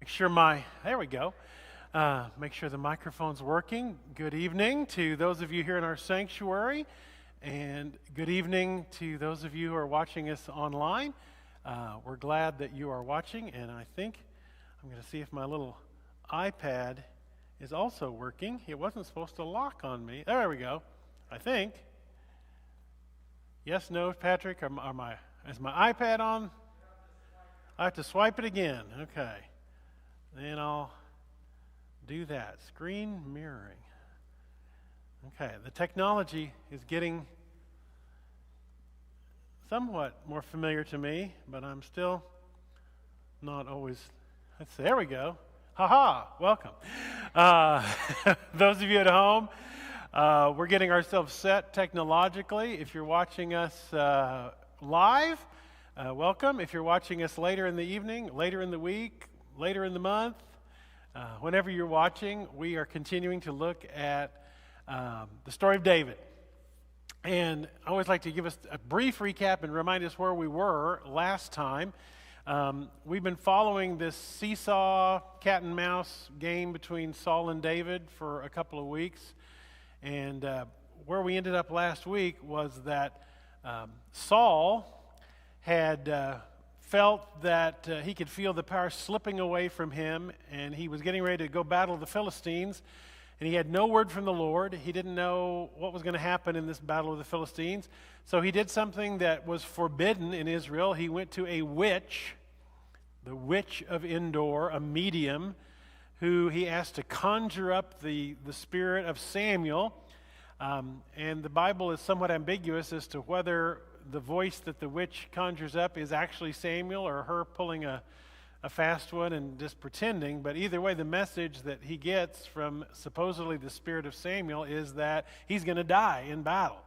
There we go. Make sure the microphone's working. Good evening to those of you here in our sanctuary, and good evening to those of you who are watching us online. We're glad that you are watching, and I think I'm going to see if my little iPad is also working. It wasn't supposed to lock on me. There we go, I think. Yes, no, Patrick, is my iPad on? I have to swipe it again. Okay. Then I'll do that. Screen mirroring. Okay, the technology is getting somewhat more familiar to me, but I'm still not always. There we go. Ha-ha, welcome. Those of you at home, we're getting ourselves set technologically. If you're watching us live, welcome. If you're watching us later in the evening, later in the week, later in the month, whenever you're watching, we are continuing to look at the story of David. And I always like to give us a brief recap and remind us where we were last time. We've been following this seesaw cat and mouse game between Saul and David for a couple of weeks. And where we ended up last week was that Saul had felt that he could feel the power slipping away from him, and he was getting ready to go battle the Philistines, and he had no word from the Lord. He didn't know what was going to happen in this battle of the Philistines, so he did something that was forbidden in Israel. He went to a witch, the witch of Endor, a medium, who he asked to conjure up the spirit of Samuel, and the Bible is somewhat ambiguous as to whether the voice that the witch conjures up is actually Samuel or her pulling a fast one and just pretending. But either way, the message that he gets from supposedly the spirit of Samuel is that he's going to die in battle.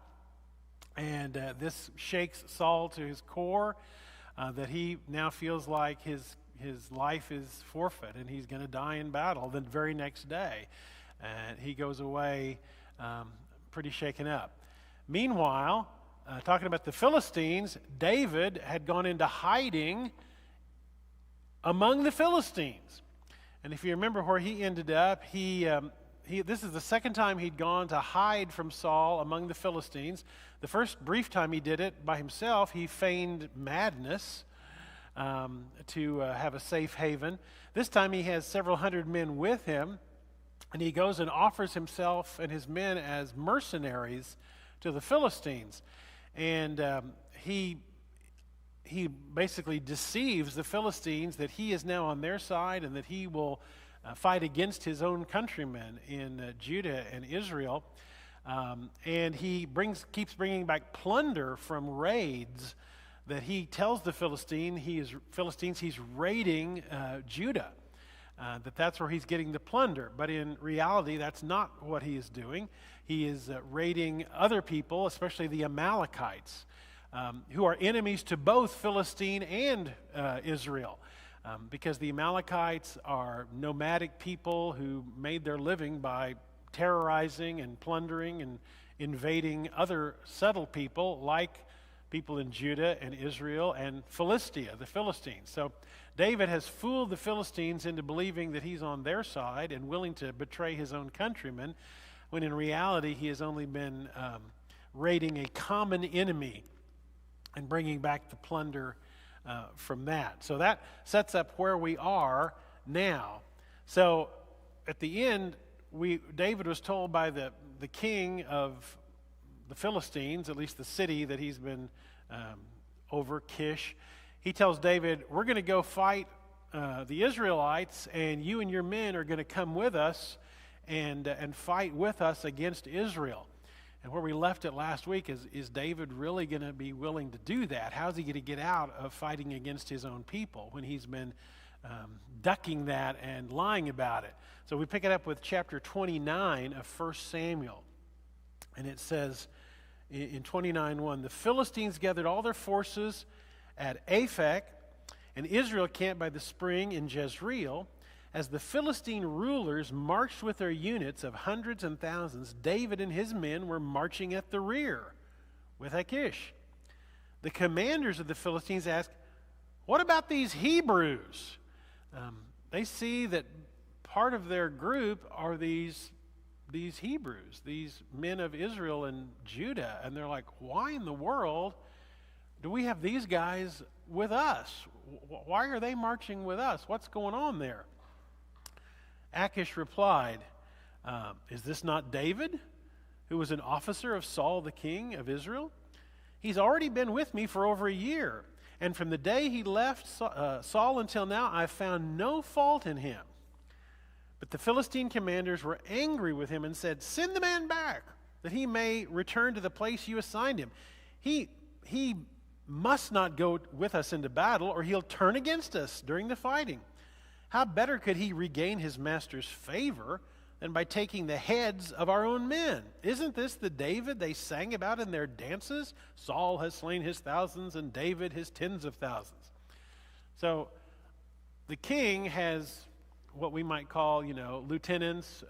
And this shakes Saul to his core, that he now feels like his life is forfeit and he's going to die in battle the very next day. And he goes away pretty shaken up. Meanwhile, talking about the Philistines, David had gone into hiding among the Philistines. And if you remember where he ended up, this is the second time he'd gone to hide from Saul among the Philistines. The first brief time he did it by himself, he feigned madness to have a safe haven. This time he has several hundred men with him, and he goes and offers himself and his men as mercenaries to the Philistines. And he basically deceives the Philistines that he is now on their side and that he will fight against his own countrymen in Judah and Israel. And he keeps bringing back plunder from raids that he tells the Philistines he's raiding Judah. That's where he's getting the plunder. But in reality, that's not what he is doing. He is raiding other people, especially the Amalekites, who are enemies to both Philistine and Israel, because the Amalekites are nomadic people who made their living by terrorizing and plundering and invading other settled people like people in Judah and Israel and Philistia, the Philistines. So David has fooled the Philistines into believing that he's on their side and willing to betray his own countrymen, when in reality he has only been raiding a common enemy and bringing back the plunder from that. So that sets up where we are now. So at the end, David was told by the king of the Philistines, at least the city that he's been over, Kish. He tells David, we're going to go fight the Israelites, and you and your men are going to come with us and fight with us against Israel. And where we left it last week is David really going to be willing to do that? How's he going to get out of fighting against his own people when he's been ducking that and lying about it? So we pick it up with chapter 29 of 1 Samuel. And it says in 29:1, the Philistines gathered all their forces at Aphek, and Israel camped by the spring in Jezreel. As the Philistine rulers marched with their units of hundreds and thousands, David and his men were marching at the rear with Achish. The commanders of the Philistines asked, what about these Hebrews? they see that part of their group are these Hebrews, these men of Israel and Judah, and they're like, why in the world do we have these guys with us? Why are they marching with us? What's going on there? Achish replied, is this not David, who was an officer of Saul the king of Israel? He's already been with me for over a year, and from the day he left Saul until now, I've found no fault in him. But the Philistine commanders were angry with him and said, send the man back, that he may return to the place you assigned him. He must not go with us into battle, or he'll turn against us during the fighting. How better could he regain his master's favor than by taking the heads of our own men? Isn't this the David they sang about in their dances? Saul has slain his thousands, and David his tens of thousands. So the king has what we might call, lieutenants,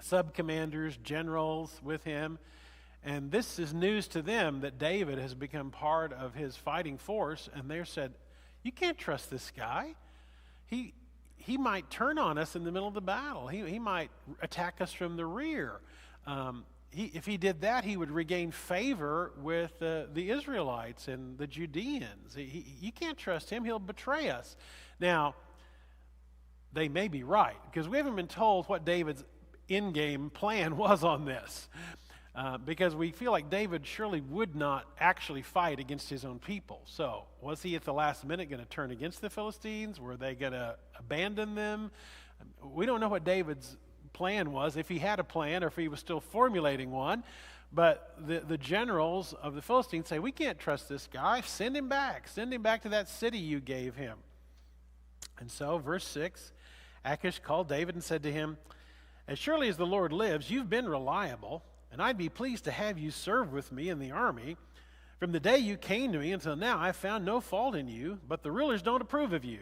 sub-commanders, generals with him. And this is news to them that David has become part of his fighting force. And they said, you can't trust this guy. He might turn on us in the middle of the battle. He might attack us from the rear. If he did that, he would regain favor with the Israelites and the Judeans. You can't trust him. He'll betray us. Now, they may be right, because we haven't been told what David's in-game plan was on this. Because we feel like David surely would not actually fight against his own people. So, was he at the last minute going to turn against the Philistines? Were they going to abandon them? We don't know what David's plan was, if he had a plan or if he was still formulating one. But the generals of the Philistines say, we can't trust this guy. Send him back. Send him back to that city you gave him. And so, verse 6, Achish called David and said to him, as surely as the Lord lives, you've been reliable, and I'd be pleased to have you serve with me in the army. From the day you came to me until now, I've found no fault in you, but the rulers don't approve of you.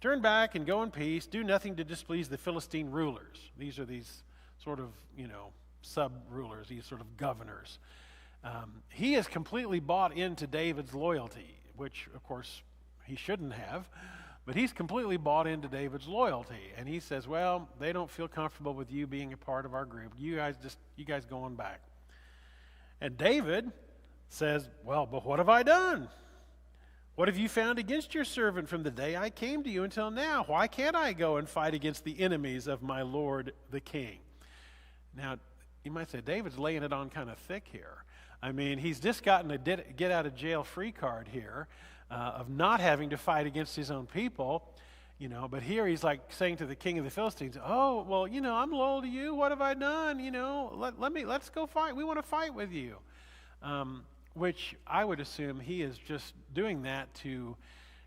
Turn back and go in peace. Do nothing to displease the Philistine rulers. These are these sort of, sub-rulers, these sort of governors. He has completely bought into David's loyalty, which, of course, he shouldn't have. But he's completely bought into David's loyalty. And he says, well, they don't feel comfortable with you being a part of our group. You guys going back. And David says, well, but what have I done? What have you found against your servant from the day I came to you until now? Why can't I go and fight against the enemies of my Lord the king? Now, you might say, David's laying it on kind of thick here. I mean, he's just gotten a get-out-of-jail-free card here. Of not having to fight against his own people, but here he's like saying to the king of the Philistines, oh, well, I'm loyal to you. What have I done? Let's go fight. We want to fight with you. Which I would assume he is just doing that to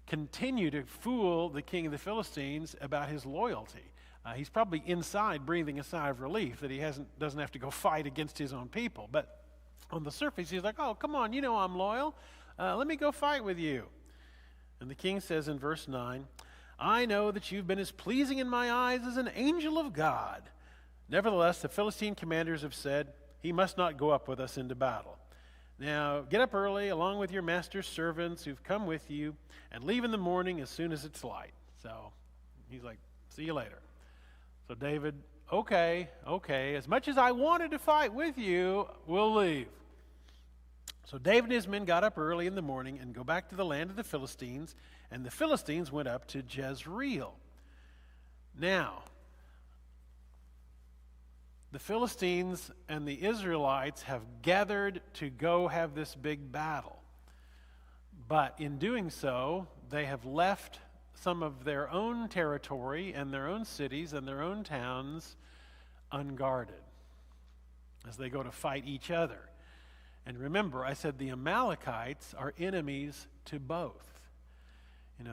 continue to fool the king of the Philistines about his loyalty. He's probably inside breathing a sigh of relief that he doesn't have to go fight against his own people. But on the surface, he's like, oh, come on, I'm loyal. Let me go fight with you. And the king says in verse 9, I know that you've been as pleasing in my eyes as an angel of God. Nevertheless, the Philistine commanders have said, he must not go up with us into battle. Now, get up early along with your master's servants who've come with you, and leave in the morning as soon as it's light. So he's like, see you later. So David, okay, as much as I wanted to fight with you, we'll leave. So David and his men got up early in the morning and go back to the land of the Philistines, and the Philistines went up to Jezreel. Now, the Philistines and the Israelites have gathered to go have this big battle. But in doing so, they have left some of their own territory and their own cities and their own towns unguarded as they go to fight each other. And remember, I said the Amalekites are enemies to both.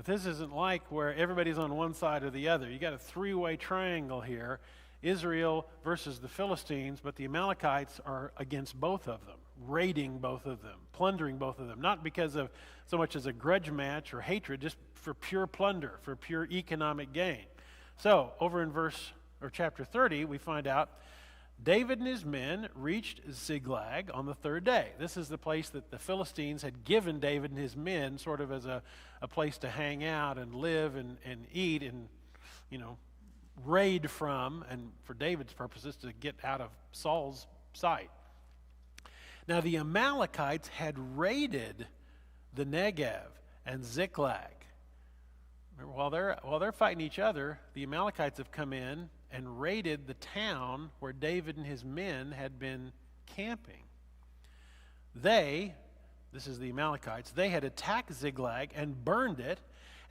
This isn't like where everybody's on one side or the other. You got a three-way triangle here, Israel versus the Philistines, but the Amalekites are against both of them, raiding both of them, plundering both of them, not because of so much as a grudge match or hatred, just for pure plunder, for pure economic gain. So, over in chapter 30, we find out David and his men reached Ziklag on the third day. This is the place that the Philistines had given David and his men sort of as a place to hang out and live and eat raid from, and for David's purposes, to get out of Saul's sight. Now the Amalekites had raided the Negev and Ziklag. Remember, while they're fighting each other, the Amalekites have come in and raided the town where David and his men had been camping. This is the Amalekites, they had attacked Ziklag and burned it,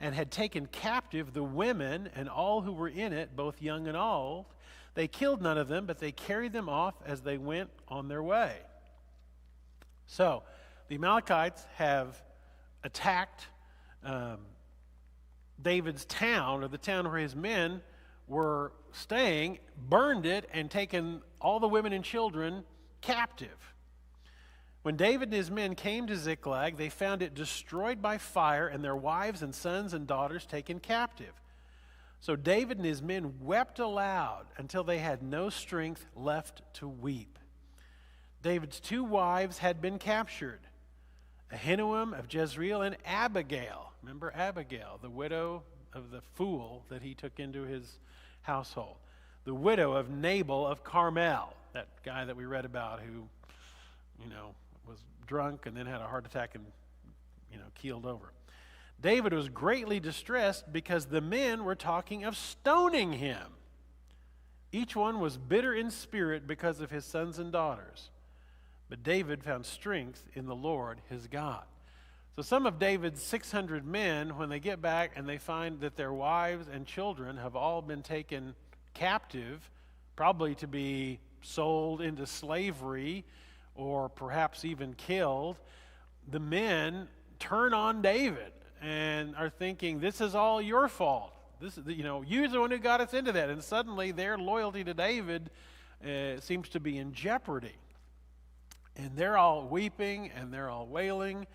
and had taken captive the women and all who were in it, both young and old. They killed none of them, but they carried them off as they went on their way. So, the Amalekites have attacked David's town, or the town where his men were staying, burned it, and taken all the women and children captive. When David and his men came to Ziklag, they found it destroyed by fire, and their wives and sons and daughters taken captive. So David and his men wept aloud until they had no strength left to weep. David's 2 wives had been captured, Ahinoam of Jezreel and Abigail. Remember Abigail, the widow of the fool that he took into his household. The widow of Nabal of Carmel, that guy that we read about who, was drunk and then had a heart attack and, keeled over. David was greatly distressed because the men were talking of stoning him. Each one was bitter in spirit because of his sons and daughters. But David found strength in the Lord his God. So some of David's 600 men, when they get back and they find that their wives and children have all been taken captive, probably to be sold into slavery or perhaps even killed, the men turn on David and are thinking, this is all your fault. You're the one who got us into that. And suddenly their loyalty to David seems to be in jeopardy. And they're all weeping and they're all wailing.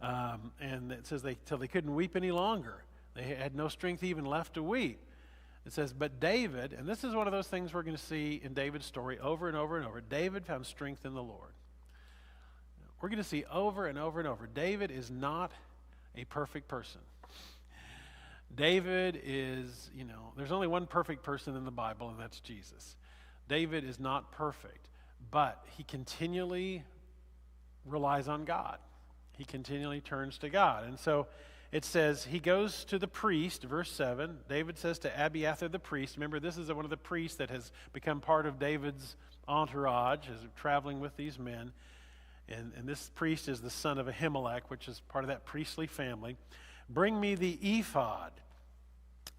And it says till they couldn't weep any longer. They had no strength even left to weep. It says, but David, and this is one of those things we're going to see in David's story over and over and over, David found strength in the Lord. We're going to see over and over and over, David is not a perfect person. David is, there's only one perfect person in the Bible, and that's Jesus. David is not perfect, but he continually relies on God. He continually turns to God. And so it says he goes to the priest, verse 7. David says to Abiathar the priest, remember this is one of the priests that has become part of David's entourage, is traveling with these men. And this priest is the son of Ahimelech, which is part of that priestly family. Bring me the ephod.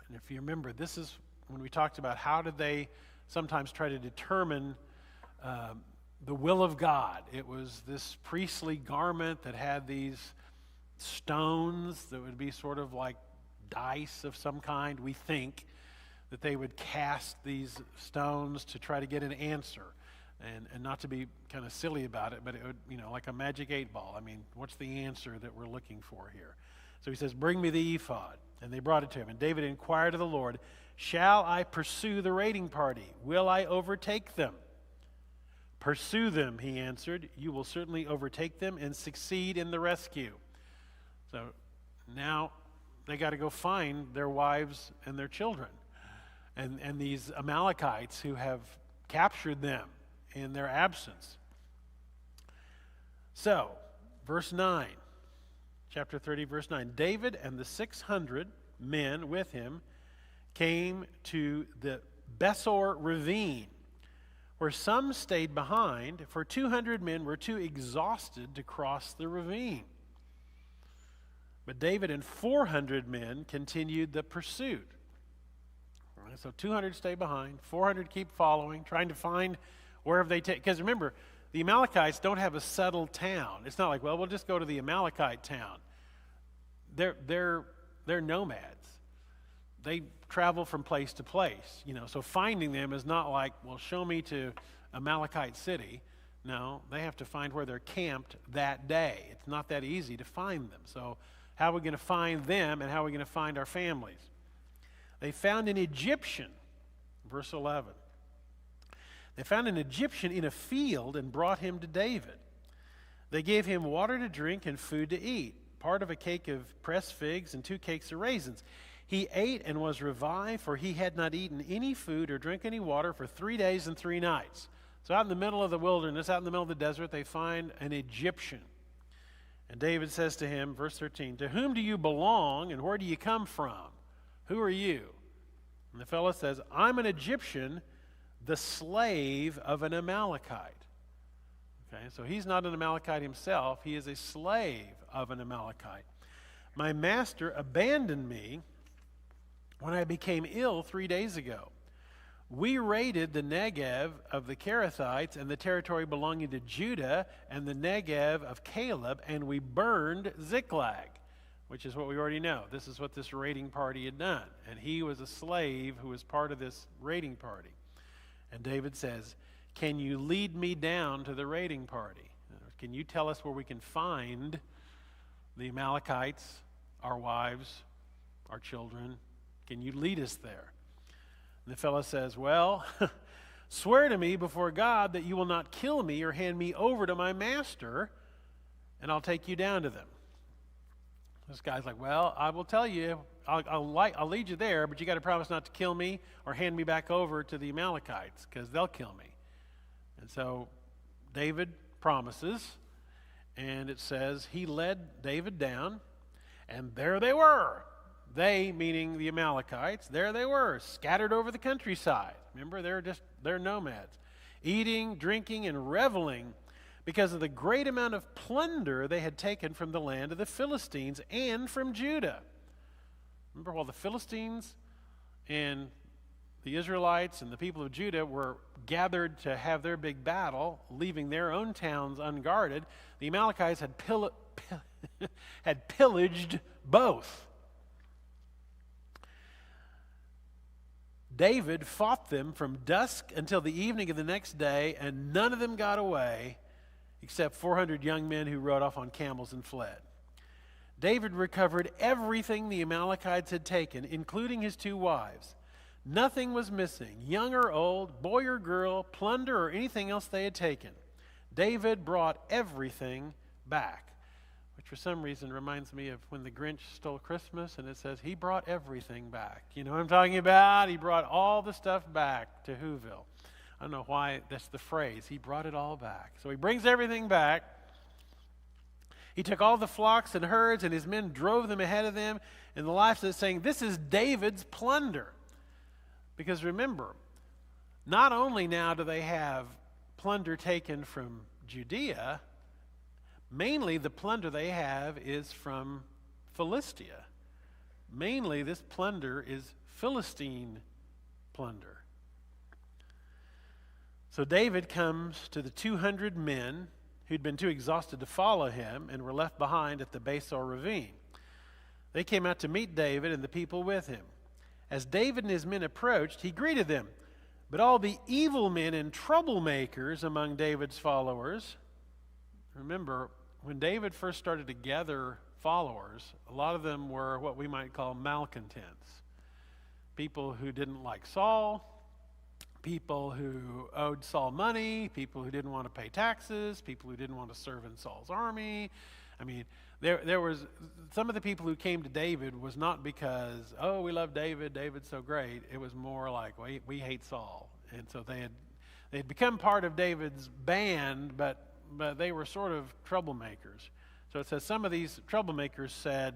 And if you remember, this is when we talked about how did they sometimes try to determine the will of God. It was this priestly garment that had these stones that would be sort of like dice of some kind, we think, that they would cast these stones to try to get an answer. And not to be kind of silly about it, but it would, like a magic 8-ball. I mean, what's the answer that we're looking for here? So he says, bring me the ephod. And they brought it to him. And David inquired of the Lord, shall I pursue the raiding party? Will I overtake them? Pursue them, he answered. You will certainly overtake them and succeed in the rescue. So now they got to go find their wives and their children. And these Amalekites who have captured them in their absence. So, verse 9, chapter 30, verse 9. David and the 600 men with him came to the Besor ravine, where some stayed behind, for 200 men were too exhausted to cross the ravine. But David and 400 men continued the pursuit. All right, so 200 stay behind, 400 keep following, trying to find wherever they take, because remember, the Amalekites don't have a settled town. It's not like, well, we'll just go to the Amalekite town. They're nomads. They travel from place to place, so finding them is not like, well, show me to Amalekite city. No, they have to find where they're camped that day. It's not that easy to find them. So how are we going to find them, and how are we going to find our families? They found an Egyptian, verse 11. They found an Egyptian in a field and brought him to David. They gave him water to drink and food to eat, part of a cake of pressed figs and 2 cakes of raisins. He ate and was revived, for he had not eaten any food or drank any water for 3 days and 3 nights. So out in the middle of the wilderness, out in the middle of the desert, they find an Egyptian. And David says to him, verse 13, "To whom do you belong, and where do you come from? Who are you?" And the fellow says, "I'm an Egyptian, the slave of an Amalekite." Okay, so he's not an Amalekite himself. He is a slave of an Amalekite. "My master abandoned me when I became ill 3 days ago. We raided the Negev of the Kerethites and the territory belonging to Judah and the Negev of Caleb, and we burned Ziklag," which is what we already know. This is what this raiding party had done. And he was a slave who was part of this raiding party. And David says, "Can you lead me down to the raiding party? Can you tell us where we can find the Amalekites, our wives, our children? Can you lead us there?" And the fellow says, "Well, swear to me before God that you will not kill me or hand me over to my master, and I'll take you down to them." This guy's like, "Well, I will tell you, I'll lead you there, but you got to promise not to kill me or hand me back over to the Amalekites, because they'll kill me." And so David promises, and it says he led David down, and there they were. They, meaning the Amalekites, there they were, scattered over the countryside. Remember, they're nomads, eating, drinking, and reveling because of the great amount of plunder they had taken from the land of the Philistines and from Judah. Remember, while the Philistines and the Israelites and the people of Judah were gathered to have their big battle, leaving their own towns unguarded, the Amalekites had pillaged both. David fought them from dusk until the evening of the next day, and none of them got away except 400 young men who rode off on camels and fled. David recovered everything the Amalekites had taken, including his 2 wives. Nothing was missing, young or old, boy or girl, plunder or anything else they had taken. David brought everything back, which for some reason reminds me of when the Grinch stole Christmas, and it says he brought everything back. You know what I'm talking about? He brought all the stuff back to Whoville. I don't know why that's the phrase. He brought it all back. So he brings everything back. He took all the flocks and herds, and his men drove them ahead of them. And the life is saying, this is David's plunder. Because remember, not only now do they have plunder taken from Judea, mainly the plunder they have is from Philistia. Mainly this plunder is Philistine plunder. So David comes to the 200 men who'd been too exhausted to follow him and were left behind at the Besor ravine. They came out to meet David and the people with him. As David and his men approached, he greeted them. But all the evil men and troublemakers among David's followers, remember, when David first started to gather followers, a lot of them were what we might call malcontents. People who didn't like Saul, people who owed Saul money, people who didn't want to pay taxes, people who didn't want to serve in Saul's army. I mean, there was some of the people who came to David was not because, oh, we love David, David's so great. It was more like, we hate Saul. And so they had become part of David's band, but they were sort of troublemakers. So it says some of these troublemakers said,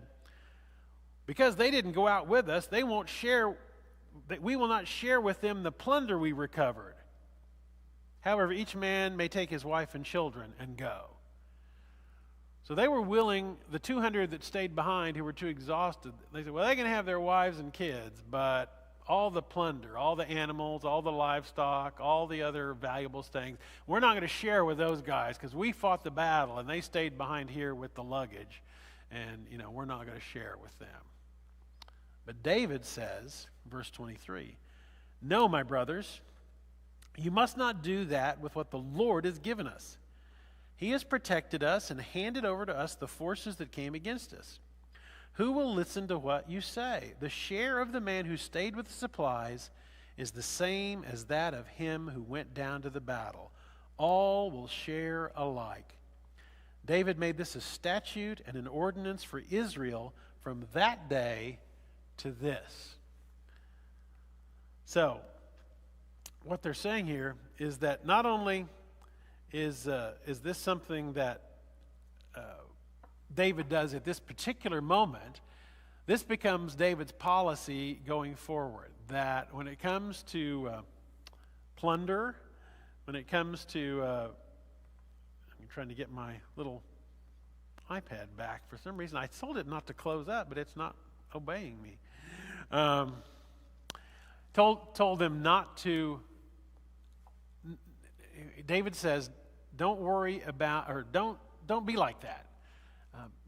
because they didn't go out with us, we will not share with them the plunder we recovered. However, each man may take his wife and children and go. So they were willing, the 200 that stayed behind who were too exhausted, they said, well, they can have their wives and kids, but all the plunder, all the animals, all the livestock, all the other valuable things, we're not going to share with those guys because we fought the battle and they stayed behind here with the luggage, and we're not going to share with them. But David says, verse 23, "No, my brothers, you must not do that with what the Lord has given us. He has protected us and handed over to us the forces that came against us. Who will listen to what you say? The share of the man who stayed with the supplies is the same as that of him who went down to the battle. All will share alike." David made this a statute and an ordinance for Israel from that day to this. So, what they're saying here is that not only is this something that David does at this particular moment, this becomes David's policy going forward, that when it comes to plunder, when it comes to, I'm trying to get my little iPad back. For some reason, I told it not to close up, but it's not obeying me. Told them not to. David says, don't worry about, or don't be like that.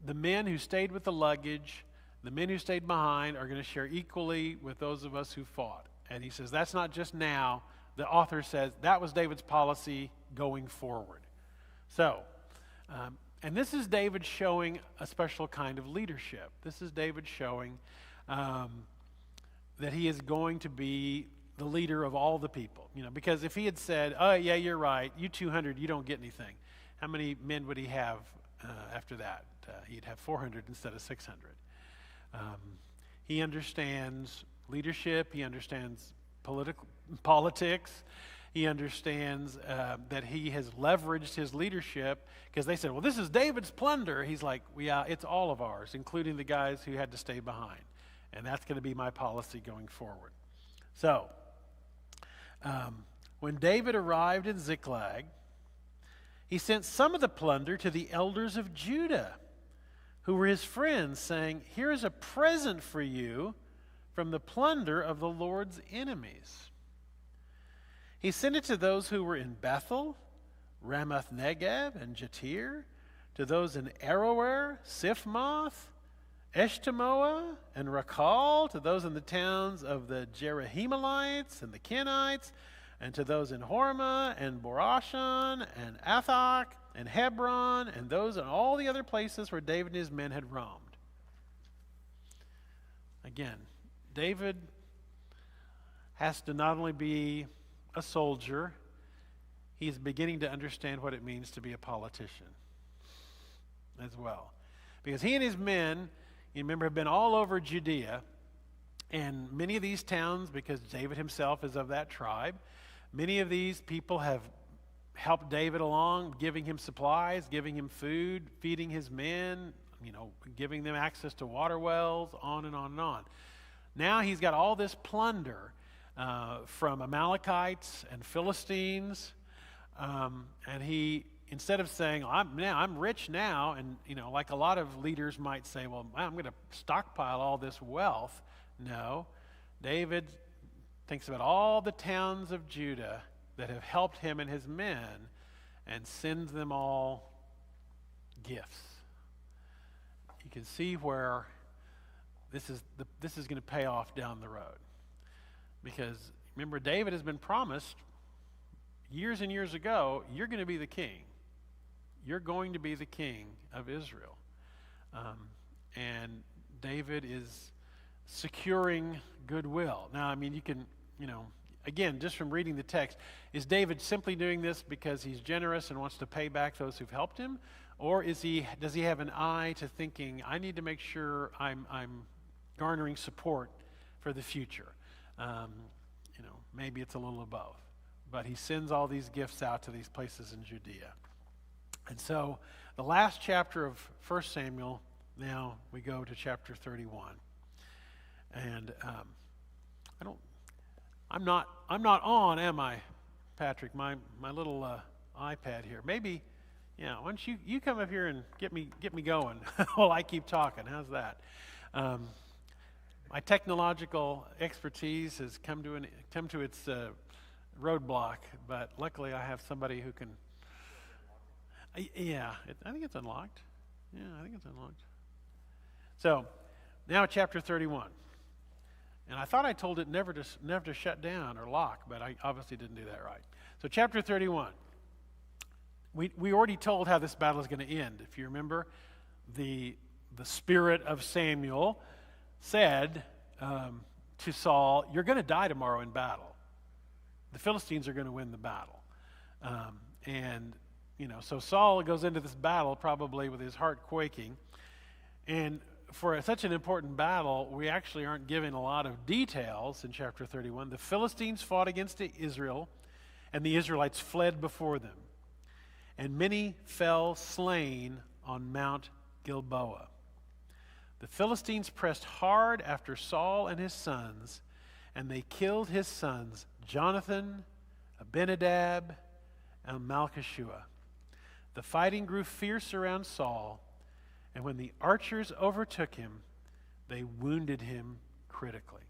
The men who stayed with the luggage, the men who stayed behind are going to share equally with those of us who fought. And he says that's not just now. The author says that was David's policy going forward. So, and this is David showing a special kind of leadership. This is David showing that he is going to be the leader of all the people. Because if he had said, oh, yeah, you're right, you 200, you don't get anything. How many men would he have after that? He'd have 400 instead of 600. He understands leadership. He understands politics. He understands that he has leveraged his leadership because they said, well, this is David's plunder. He's like, yeah, it's all of ours, including the guys who had to stay behind. And that's going to be my policy going forward. So, when David arrived in Ziklag, he sent some of the plunder to the elders of Judah, who were his friends, saying, here is a present for you from the plunder of the Lord's enemies. He sent it to those who were in Bethel, Ramoth Negev, and Jatir, to those in Aroer, Siphmoth, Eshtemoa, and Rakal, to those in the towns of the Jerahmeelites and the Kenites, and to those in Hormah and Borashan and Athach and Hebron, and those in all the other places where David and his men had roamed. Again, David has to not only be a soldier, he's beginning to understand what it means to be a politician as well. Because he and his men, you remember, have been all over Judea, and many of these towns, because David himself is of that tribe, many of these people have helped David along, giving him supplies, giving him food, feeding his men, giving them access to water wells, on and on and on. Now he's got all this plunder from Amalekites and Philistines, and he, instead of saying, I'm rich now, and like a lot of leaders might say, well, I'm going to stockpile all this wealth. No, David thinks about all the towns of Judah that have helped him and his men, and sends them all gifts. You can see where this is going to pay off down the road. Because remember, David has been promised years and years ago, you're going to be the king. You're going to be the king of Israel. And David is securing goodwill. Now, you can, again, just from reading the text, is David simply doing this because he's generous and wants to pay back those who've helped him? Or does he have an eye to thinking, I need to make sure I'm garnering support for the future? Maybe it's a little of both. But he sends all these gifts out to these places in Judea. And so the last chapter of 1 Samuel, now we go to chapter 31. And I'm not on, am I, Patrick? My little iPad here. Maybe, why don't you come up here and get me going while I keep talking? How's that? My technological expertise has come to its roadblock, but luckily I have somebody who can. I think it's unlocked. Yeah, I think it's unlocked. So now chapter 31. And I thought I told it never to shut down or lock, but I obviously didn't do that right. So chapter 31. We already told how this battle is going to end. If you remember, the spirit of Samuel said to Saul, you're going to die tomorrow in battle. The Philistines are going to win the battle. So Saul goes into this battle probably with his heart quaking. And for such an important battle, we actually aren't given a lot of details in chapter 31. The Philistines fought against Israel, and the Israelites fled before them. And many fell slain on Mount Gilboa. The Philistines pressed hard after Saul and his sons, and they killed his sons, Jonathan, Abinadab, and Malchishua. The fighting grew fierce around Saul, and when the archers overtook him, they wounded him critically.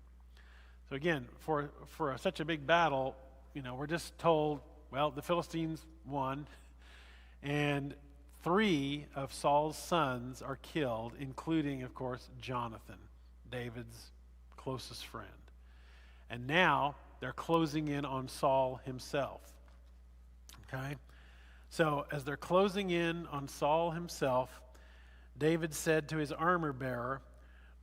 So again, for such a big battle, we're just told, well, the Philistines won, and 3 of Saul's sons are killed, including, of course, Jonathan, David's closest friend. And now they're closing in on Saul himself. Okay? So as they're closing in on Saul himself, David said to his armor bearer,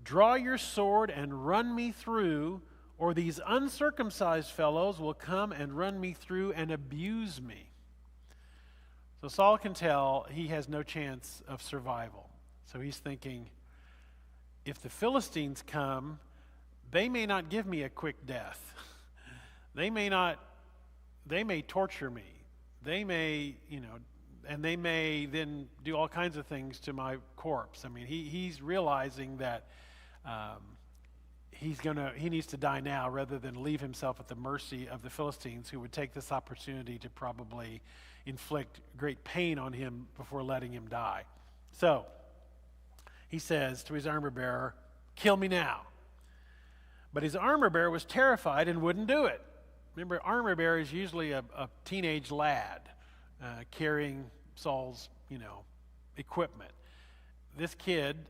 "Draw your sword and run me through, or these uncircumcised fellows will come and run me through and abuse me." So Saul can tell he has no chance of survival. So he's thinking, if the Philistines come, they may not give me a quick death. They may torture me. They may, and they may then do all kinds of things to my corpse. I mean, he's realizing that he needs to die now rather than leave himself at the mercy of the Philistines, who would take this opportunity to probably inflict great pain on him before letting him die. So he says to his armor bearer, "Kill me now." But his armor bearer was terrified and wouldn't do it. Remember, armor bearer is usually a teenage lad carrying Saul's, equipment. This kid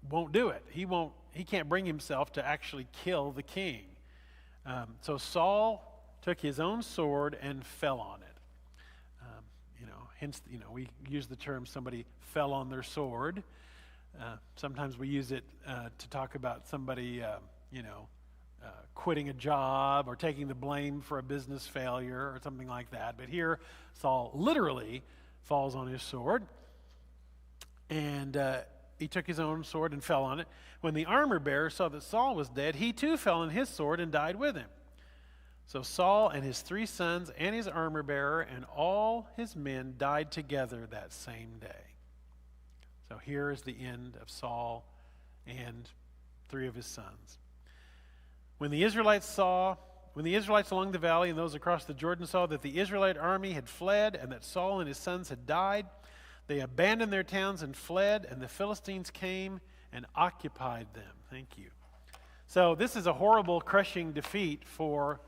won't do it. He can't bring himself to actually kill the king. So Saul took his own sword and fell on it. Hence, we use the term somebody fell on their sword. Sometimes we use it to talk about somebody, quitting a job or taking the blame for a business failure or something like that. But here, Saul literally falls on his sword, and he took his own sword and fell on it. When the armor bearer saw that Saul was dead, he too fell on his sword and died with him. So Saul and his 3 sons and his armor bearer and all his men died together that same day. So here is the end of Saul and 3 of his sons. When the Israelites along the valley and those across the Jordan saw that the Israelite army had fled and that Saul and his sons had died, they abandoned their towns and fled, and the Philistines came and occupied them. Thank you. So this is a horrible, crushing defeat for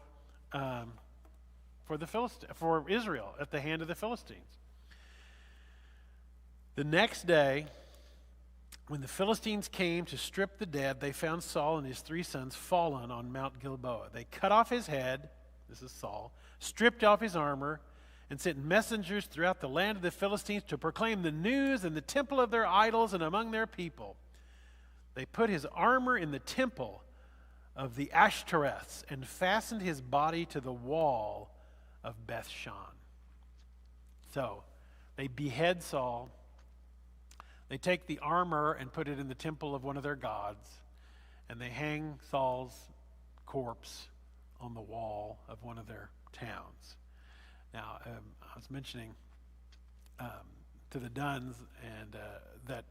Israel at the hand of the Philistines. The next day, when the Philistines came to strip the dead, they found Saul and his 3 sons fallen on Mount Gilboa. They cut off his head, this is Saul, stripped off his armor, and sent messengers throughout the land of the Philistines to proclaim the news in the temple of their idols and among their people. They put his armor in the temple of the Ashtoreths and fastened his body to the wall of Bethshan. So they behead Saul. They take the armor and put it in the temple of one of their gods, and they hang Saul's corpse on the wall of one of their towns. Now, I was mentioning to the Duns that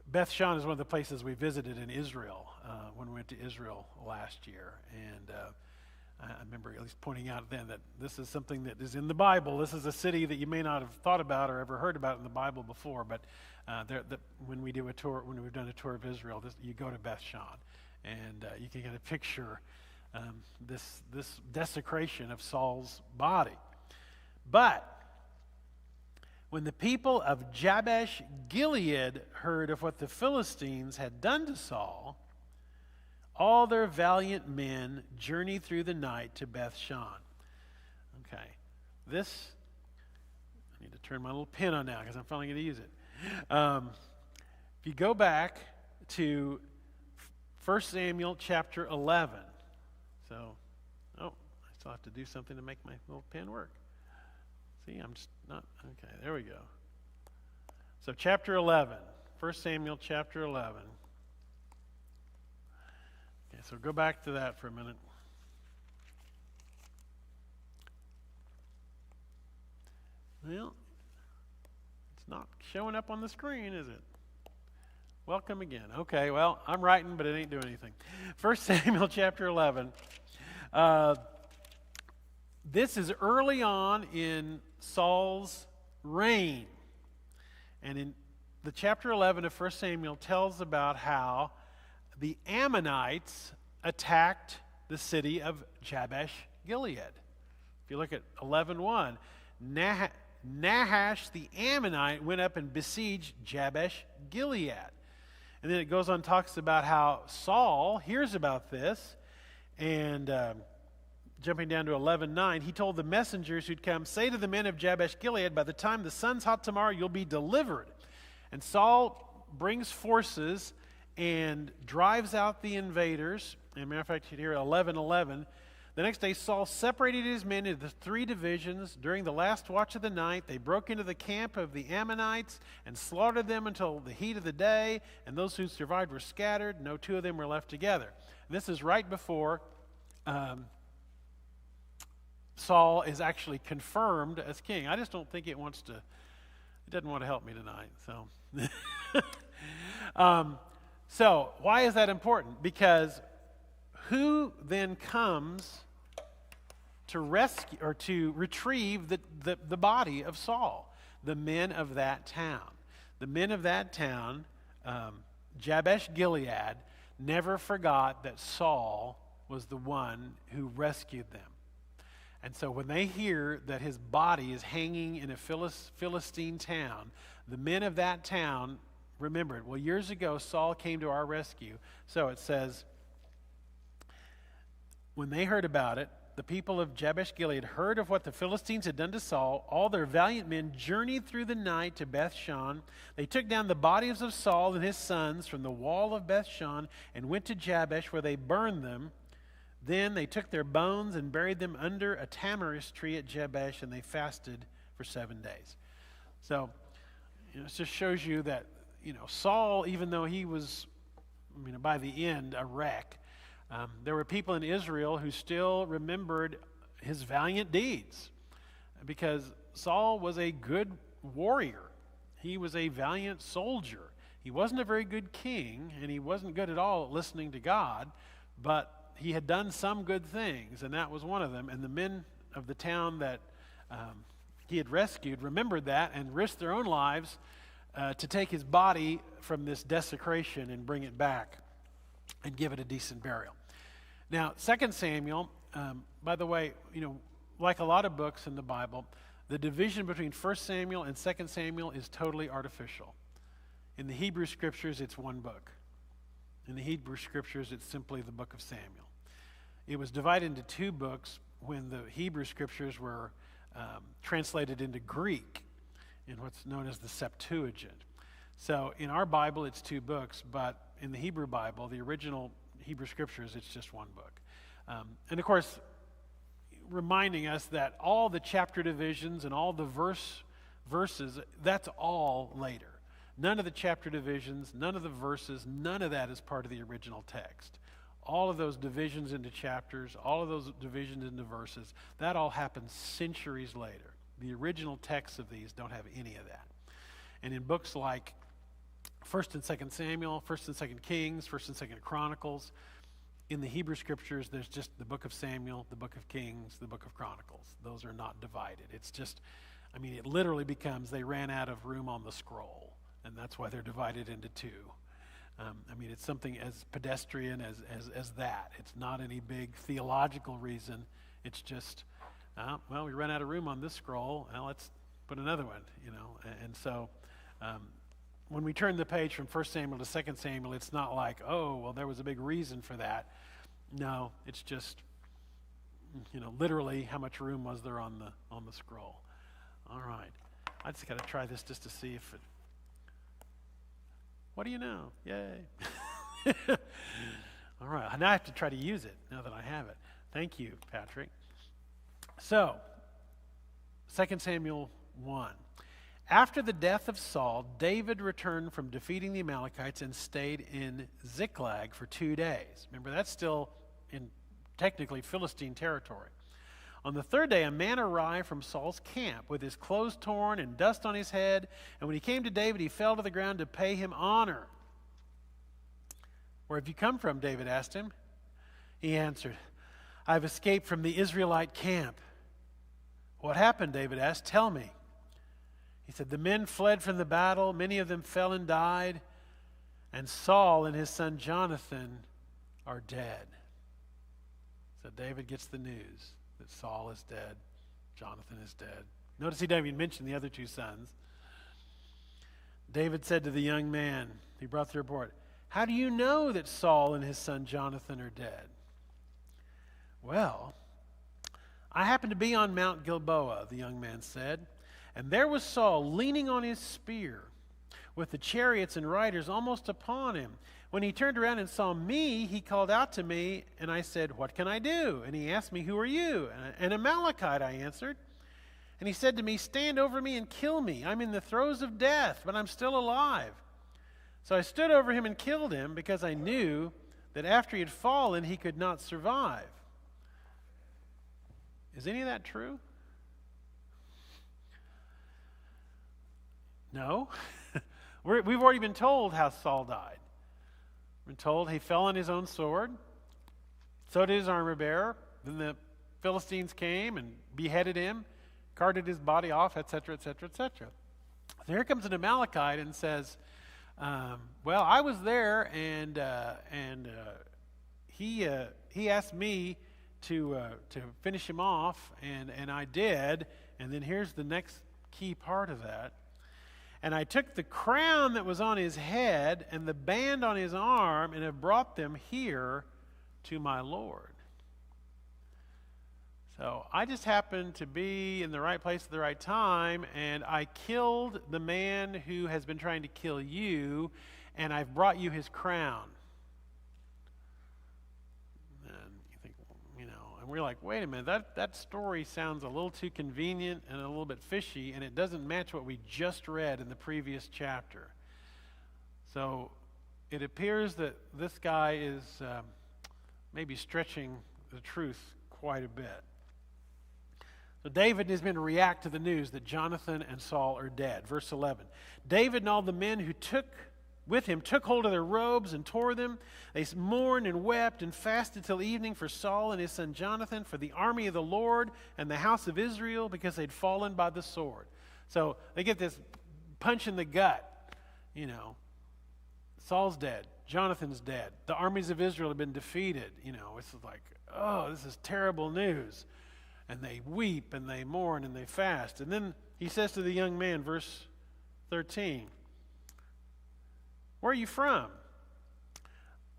Bethshan is one of the places we visited in Israel when we went to Israel last year. And I remember at least pointing out then that this is something that is in the Bible. This is a city that you may not have thought about or ever heard about in the Bible before, but when we've done a tour of Israel, you go to Bethshan, and you can get a picture this desecration of Saul's body. But when the people of Jabesh Gilead heard of what the Philistines had done to Saul, all their valiant men journeyed through the night to Bethshan. Okay, I need to turn my little pen on now because I'm finally going to use it. If you go back to 1 Samuel chapter 11, I still have to do something to make my little pen work. See, I'm just not, okay, there we go. So chapter 11, 1 Samuel chapter 11. Okay, so go back to that for a minute. Well, it's not showing up on the screen, is it? Welcome again. Okay, well, I'm writing, but it ain't doing anything. 1 Samuel chapter 11. This is early on in Saul's reign. And in the chapter 11 of 1 Samuel tells about how the Ammonites attacked the city of Jabesh Gilead. If you look at 11:1, Nahash the Ammonite went up and besieged Jabesh Gilead. And then it goes on and talks about how Saul hears about this, and jumping down to 11:9, he told the messengers who'd come, "Say to the men of Jabesh Gilead, by the time the sun's hot tomorrow, you'll be delivered." And Saul brings forces and drives out the invaders. As a matter of fact, here at 11:11, the next day Saul separated his men into 3 divisions. During the last watch of the night, they broke into the camp of the Ammonites and slaughtered them until the heat of the day, and those who survived were scattered. No 2 of them were left together. And this is right before Saul is actually confirmed as king. I just don't think it doesn't want to help me tonight. So why is that important? Because who then comes to rescue or to retrieve the body of Saul? The men of that town. The men of that town, Jabesh Gilead, never forgot that Saul was the one who rescued them. And so when they hear that his body is hanging in a Philistine town, the men of that town remembered, well, years ago Saul came to our rescue. So it says, when they heard about it, the people of Jabesh Gilead heard of what the Philistines had done to Saul. All their valiant men journeyed through the night to Bethshan. They took down the bodies of Saul and his sons from the wall of Bethshan and went to Jabesh, where they burned them. Then they took their bones and buried them under a tamarisk tree at Jabesh, and they fasted for 7 days. So, it just shows you that, Saul, even though he was, by the end, a wreck, there were people in Israel who still remembered his valiant deeds, because Saul was a good warrior. He was a valiant soldier. He wasn't a very good king, and he wasn't good at all at listening to God, but he had done some good things, and that was one of them. And the men of the town that he had rescued remembered that and risked their own lives to take his body from this desecration and bring it back and give it a decent burial. Now, 2 Samuel, by the way, like a lot of books in the Bible, the division between 1 Samuel and 2 Samuel is totally artificial. In the Hebrew Scriptures, it's one book. In the Hebrew Scriptures, it's simply the book of Samuel. It was divided into 2 books when the Hebrew Scriptures were translated into Greek in what's known as the Septuagint. So in our Bible, it's 2 books, but in the Hebrew Bible, the original Hebrew Scriptures, it's just one book. And of course, reminding us that all the chapter divisions and all the verses, that's all later. None of the chapter divisions, none of the verses, none of that is part of the original text. All of those divisions into chapters, all of those divisions into verses, that all happens centuries later. The original texts of these don't have any of that. And in books like 1st and 2nd Samuel, 1st and 2nd Kings, 1st and 2nd Chronicles, in the Hebrew Scriptures, there's just the book of Samuel, the book of Kings, the book of Chronicles. Those are not divided. It's just, it literally becomes they ran out of room on the scroll, and that's why they're divided into 2. It's something as pedestrian as that. It's not any big theological reason. It's just, we ran out of room on this scroll. Well, let's put another one, And so when we turn the page from 1 Samuel to 2 Samuel, it's not like, there was a big reason for that. No, it's just, literally how much room was there on the scroll. All right. I just got to try this just to see if it... What do you know? Yay. All right. Now I have to try to use it now that I have it. Thank you, Patrick. So, 2 Samuel 1. After the death of Saul, David returned from defeating the Amalekites and stayed in Ziklag for 2 days. Remember, that's still in technically Philistine territory. On the third day, a man arrived from Saul's camp with his clothes torn and dust on his head. And when he came to David, he fell to the ground to pay him honor. "Where have you come from?" David asked him. He answered, "I've escaped from the Israelite camp." "What happened?" David asked. "Tell me." He said, "The men fled from the battle. Many of them fell and died. And Saul and his son Jonathan are dead." So David gets the news that Saul is dead, Jonathan is dead. Notice he doesn't even mention the other 2 sons. David said to the young man, he brought the report, "How do you know that Saul and his son Jonathan are dead?" "Well, I happened to be on Mount Gilboa," the young man said, "and there was Saul leaning on his spear with the chariots and riders almost upon him. When he turned around and saw me, he called out to me, and I said, 'What can I do?' And he asked me, 'Who are you?' 'An Amalekite,' I answered. And he said to me, 'Stand over me and kill me. I'm in the throes of death, but I'm still alive.' So I stood over him and killed him because I knew that after he had fallen, he could not survive." Is any of that true? No. We've already been told how Saul died. We're told he fell on his own sword. So did his armor bearer. Then the Philistines came and beheaded him, carted his body off, etc., etc., etc. So here comes an Amalekite and says, "Well, I was there, and he asked me to finish him off, and I did. And then here's the next key part of that. And I took the crown that was on his head and the band on his arm and have brought them here to my Lord." So I just happened to be in the right place at the right time, and I killed the man who has been trying to kill you, and I've brought you his crown. And you think, and we're like, wait a minute, that story sounds a little too convenient and a little bit fishy, and it doesn't match what we just read in the previous chapter. So it appears that this guy is maybe stretching the truth quite a bit. So David is going to react to the news that Jonathan and Saul are dead. Verse 11. David and all the men who took hold of their robes and tore them. They mourned and wept and fasted till evening for Saul and his son Jonathan, for the army of the Lord and the house of Israel, because they'd fallen by the sword. So they get this punch in the gut. Saul's dead. Jonathan's dead. The armies of Israel have been defeated. It's like, oh, this is terrible news. And they weep and they mourn and they fast. And then he says to the young man, verse 13, "Where are you from?"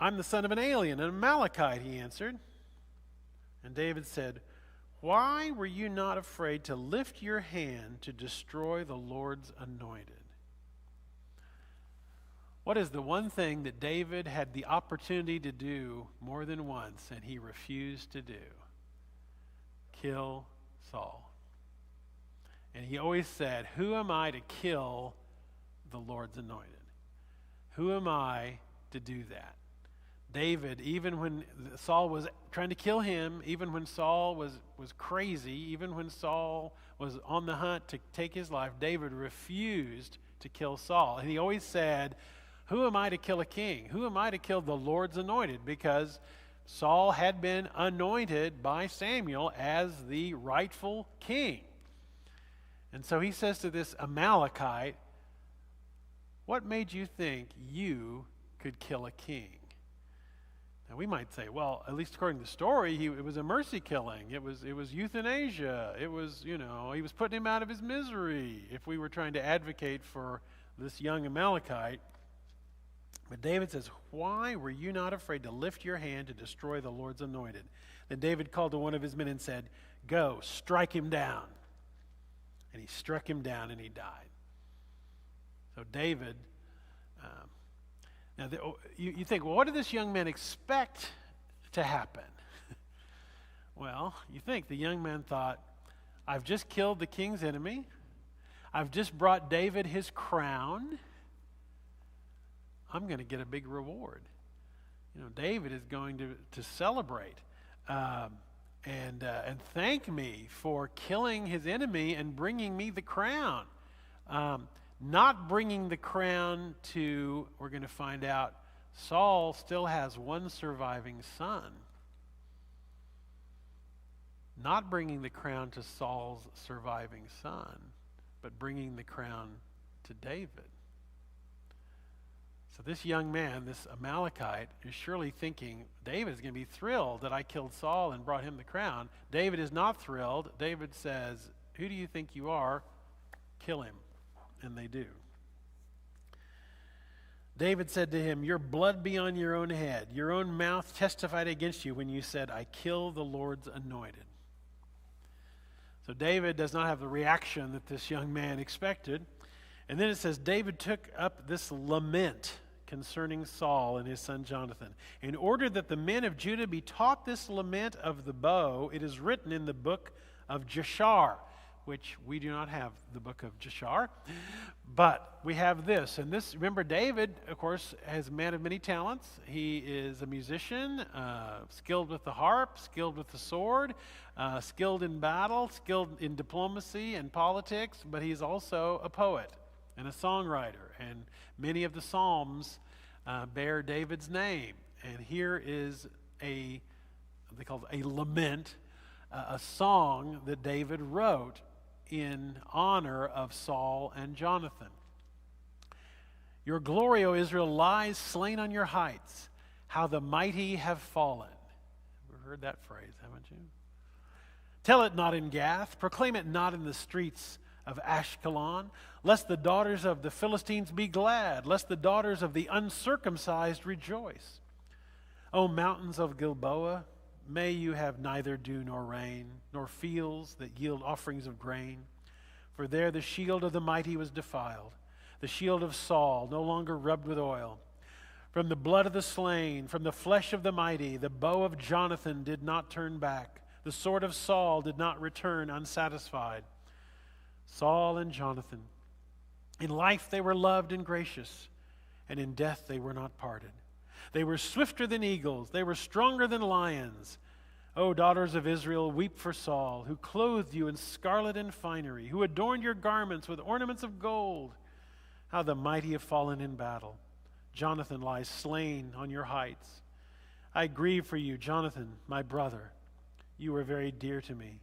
"I'm the son of an alien, an Amalekite," he answered. And David said, "Why were you not afraid to lift your hand to destroy the Lord's anointed?" What is the one thing that David had the opportunity to do more than once and he refused to do? Kill Saul. And he always said, "Who am I to kill the Lord's anointed? Who am I to do that?" David, even when Saul was trying to kill him, even when Saul was crazy, even when Saul was on the hunt to take his life, David refused to kill Saul. And he always said, "Who am I to kill a king? Who am I to kill the Lord's anointed?" Because Saul had been anointed by Samuel as the rightful king. And so he says to this Amalekite, "What made you think you could kill a king?" Now we might say, well, at least according to the story, it was a mercy killing. It was euthanasia. It was, he was putting him out of his misery if we were trying to advocate for this young Amalekite. But David says, "Why were you not afraid to lift your hand to destroy the Lord's anointed?" Then David called to one of his men and said, "Go, strike him down." And he struck him down and he died. So David, you think, well, what did this young man expect to happen? Well, you think the young man thought, I've just killed the king's enemy. I've just brought David his crown. I'm going to get a big reward. David is going to celebrate and thank me for killing his enemy and bringing me the crown. Not bringing the crown to, we're going to find out, Saul still has one surviving son. Not bringing the crown to Saul's surviving son, but bringing the crown to David. So this young man, this Amalekite, is surely thinking, David is going to be thrilled that I killed Saul and brought him the crown. David is not thrilled. David says, who do you think you are? Kill him. And they do. David said to him, your blood be on your own head. Your own mouth testified against you when you said, I kill the Lord's anointed. So David does not have the reaction that this young man expected. And then it says, David took up this lament concerning Saul and his son Jonathan. In order that the men of Judah be taught this lament of the bow, it is written in the book of Jashar, which we do not have the book of Jashar, but we have this. And this, remember, David, of course, is a man of many talents. He is a musician, skilled with the harp, skilled with the sword, skilled in battle, skilled in diplomacy and politics, but he's also a poet and a songwriter. And many of the Psalms bear David's name. And here is they call it a lament, a song that David wrote in honor of Saul and Jonathan. Your glory, O Israel, lies slain on your heights. How the mighty have fallen. You've heard that phrase, haven't you? Tell it not in Gath. Proclaim it not in the streets of Ashkelon. Lest the daughters of the Philistines be glad. Lest the daughters of the uncircumcised rejoice. O mountains of Gilboa, may you have neither dew nor rain, nor fields that yield offerings of grain. For there the shield of the mighty was defiled, the shield of Saul no longer rubbed with oil. From the blood of the slain, from the flesh of the mighty, the bow of Jonathan did not turn back. The sword of Saul did not return unsatisfied. Saul and Jonathan, in life they were loved and gracious, and in death they were not parted. They were swifter than eagles. They were stronger than lions. O daughters of Israel, weep for Saul, who clothed you in scarlet and finery, who adorned your garments with ornaments of gold. How the mighty have fallen in battle. Jonathan lies slain on your heights. I grieve for you, Jonathan, my brother. You were very dear to me.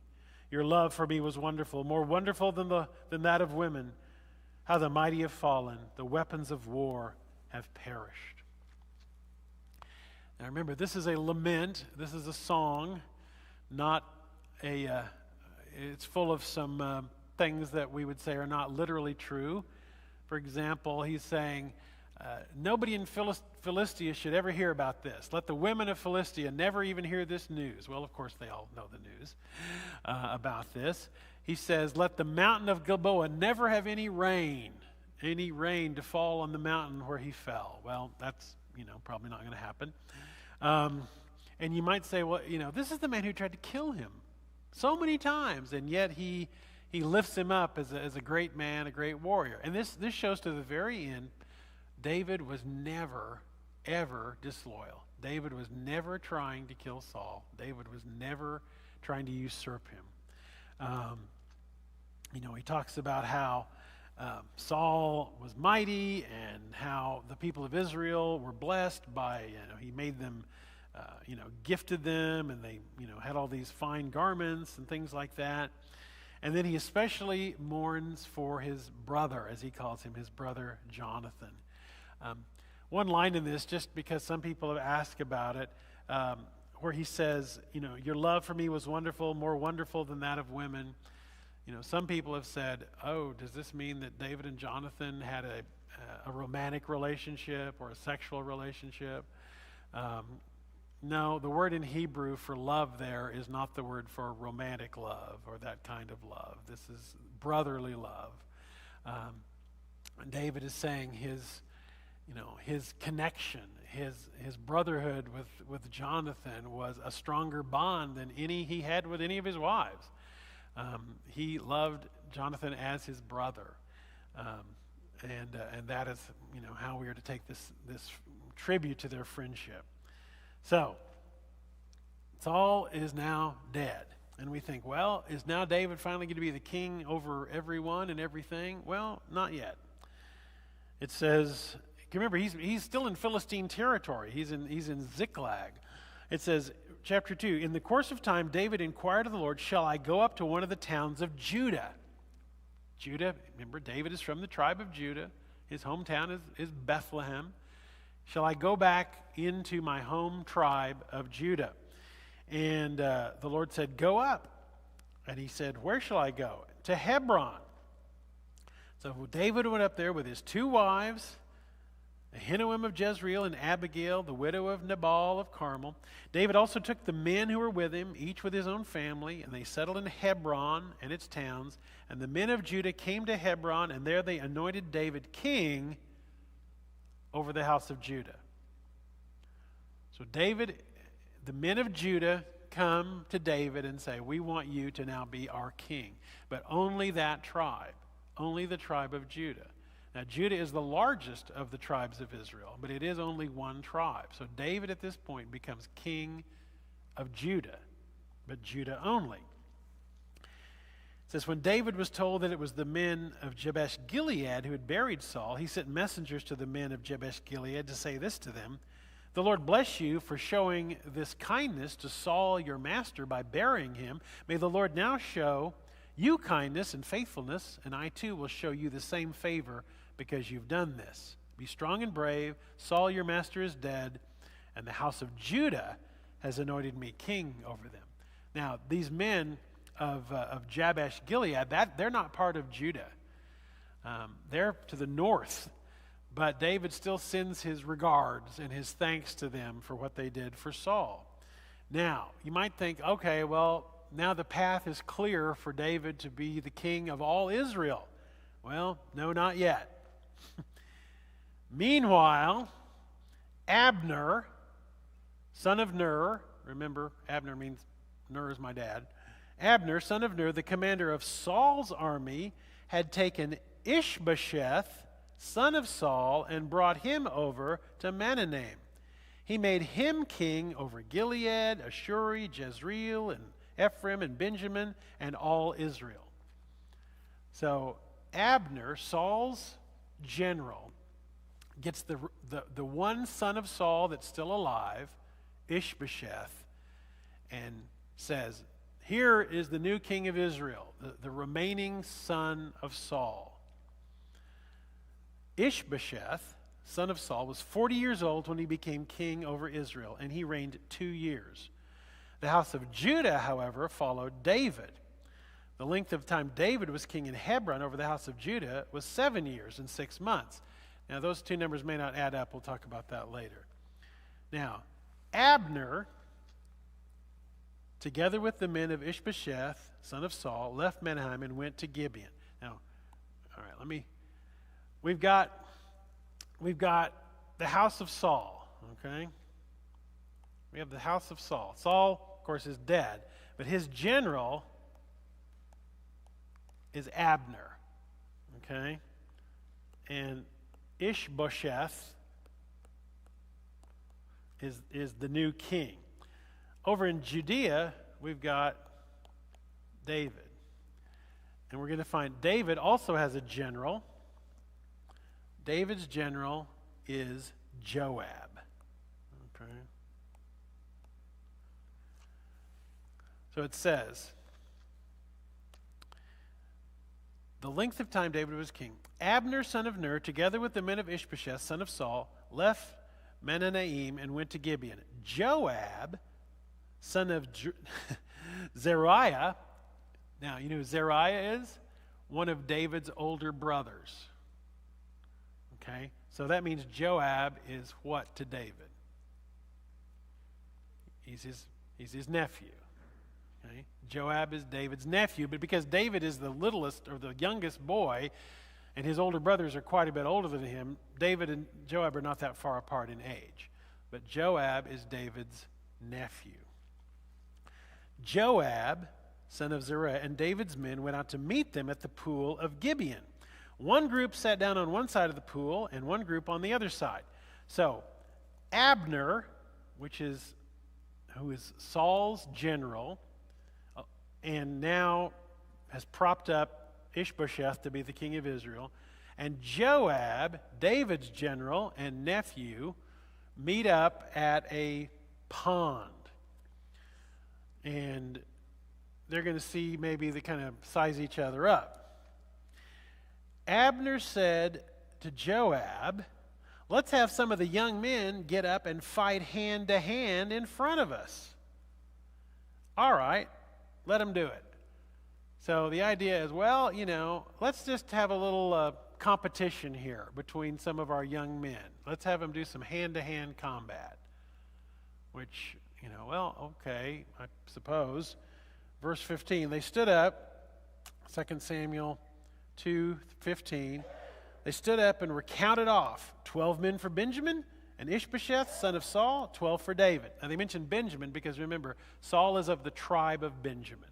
Your love for me was wonderful, more wonderful than that of women. How the mighty have fallen. The weapons of war have perished. Now remember, this is a lament. This is a song, not it's full of some things that we would say are not literally true. For example, he's saying, nobody in Philistia should ever hear about this. Let the women of Philistia never even hear this news. Well, of course, they all know the news about this. He says, let the mountain of Gilboa never have any rain to fall on the mountain where he fell. Well, that's, probably not going to happen. And you might say, well, this is the man who tried to kill him so many times, and yet he lifts him up as a great man, a great warrior. And this shows to the very end, David was never, ever disloyal. David was never trying to kill Saul. David was never trying to usurp him. He talks about how Saul was mighty and how the people of Israel were blessed by, he made them, gifted them, and they, had all these fine garments and things like that. And then he especially mourns for his brother, as he calls him, his brother Jonathan. One line in this, just because some people have asked about it, where he says, your love for me was wonderful, more wonderful than that of women. Some people have said, oh, does this mean that David and Jonathan had a romantic relationship or a sexual relationship? No, the word in Hebrew for love there is not the word for romantic love or that kind of love. This is brotherly love. David is saying his connection, his brotherhood with Jonathan was a stronger bond than any he had with any of his wives. He loved Jonathan as his brother. And that is, how we are to take this tribute to their friendship. So, Saul is now dead. And we think, well, is now David finally going to be the king over everyone and everything? Well, not yet. It says, remember, he's still in Philistine territory. He's in Ziklag. It says, chapter 2, in the course of time, David inquired of the Lord, shall I go up to one of the towns of Judah? Judah, remember, David is from the tribe of Judah. His hometown is Bethlehem. Shall I go back into my home tribe of Judah? And the Lord said, go up. And he said, where shall I go? To Hebron. So David went up there with his 2 wives, Ahinoam of Jezreel and Abigail, the widow of Nabal of Carmel. David also took the men who were with him, each with his own family, and they settled in Hebron and its towns. And the men of Judah came to Hebron, and there they anointed David king over the house of Judah. So the men of Judah come to David and say, we want you to now be our king. But only that tribe, only the tribe of Judah. Now, Judah is the largest of the tribes of Israel, but it is only one tribe. So David at this point becomes king of Judah, but Judah only. It says, when David was told that it was the men of Jabesh Gilead who had buried Saul, he sent messengers to the men of Jabesh Gilead to say this to them, the Lord bless you for showing this kindness to Saul your master by burying him. May the Lord now show you kindness and faithfulness, and I too will show you the same favor because you've done this. Be strong and brave. Saul your master is dead, and the house of Judah has anointed me king over them. Now, these men of Jabesh Gilead, they're not part of Judah. They're to the north. But David still sends his regards and his thanks to them for what they did for Saul. Now, you might think, okay, well, now the path is clear for David to be the king of all Israel. Well, no, not yet. Meanwhile, Abner, son of Ner, remember, Abner means Ner is my dad. Abner, son of Ner, the commander of Saul's army, had taken Ishbosheth, son of Saul, and brought him over to Mahanaim. He made him king over Gilead, Ashuri, Jezreel, and Ephraim, and Benjamin, and all Israel. So Abner, Saul's general, gets the one son of Saul that's still alive, Ishbosheth, and says, here is the new king of Israel, the remaining son of Saul. Ishbosheth, son of Saul, was 40 years old when he became king over Israel, and he reigned 2 years. The house of Judah, however, followed David. The length of time David was king in Hebron over the house of Judah was 7 years and 6 months. Now, those two numbers may not add up. We'll talk about that later. Now, Abner, together with the men of Ishbosheth, son of Saul, left Mahanaim and went to Gibeon. Now, all right, We've got the house of Saul, okay? We have the house of Saul. Saul, of course, is dead, but his general is Abner, okay? And Ishbosheth is the new king. Over in Judea, we've got David. And we're going to find David also has a general. David's general is Joab. Okay. So it says, the length of time David was king. Abner, son of Ner, together with the men of Ishbosheth, son of Saul, left Mahanaim and went to Gibeon. Joab, son of Zeruiah, now you know who Zeruiah is? One of David's older brothers. Okay, so that means Joab is what to David? He's his nephew. Okay? Joab is David's nephew, but because David is the littlest or the youngest boy, and his older brothers are quite a bit older than him, David and Joab are not that far apart in age. But Joab is David's nephew. Joab, son of Zeruiah, and David's men went out to meet them at the pool of Gibeon. One group sat down on one side of the pool and one group on the other side. So Abner, who is Saul's general, and now has propped up Ishbosheth to be the king of Israel, and Joab, David's general and nephew, meet up at a pond. And they're going to see maybe they kind of size each other up. Abner said to Joab, "Let's have some of the young men get up and fight hand to hand in front of us." All right, let them do it. So the idea is, well, let's just have a little competition here between some of our young men. Let's have them do some hand-to-hand combat. Which, okay, I suppose. Verse 15, they stood up, 2 Samuel 2:15. They stood up and were counted off, 12 men for Benjamin, and Ishbosheth, son of Saul, 12 for David. Now they mentioned Benjamin because remember, Saul is of the tribe of Benjamin.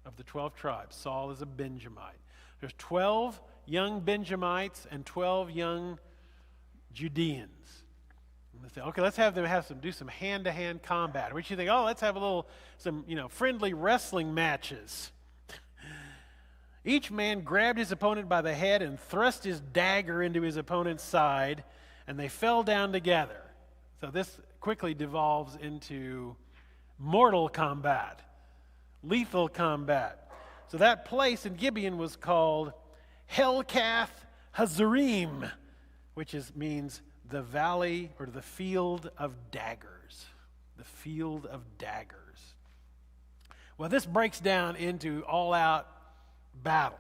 Of the 12 tribes, Saul is a Benjamite. There's 12 young Benjamites and 12 young Judeans. And they say, okay, let's have them do some hand-to-hand combat. What do you think? Oh, let's have some friendly wrestling matches. Each man grabbed his opponent by the head and thrust his dagger into his opponent's side, and they fell down together. So this quickly devolves into mortal combat. Lethal combat. So that place in Gibeon was called Helkath Hazarim, which means the valley or the field of daggers. The field of daggers. Well, this breaks down into all-out battle.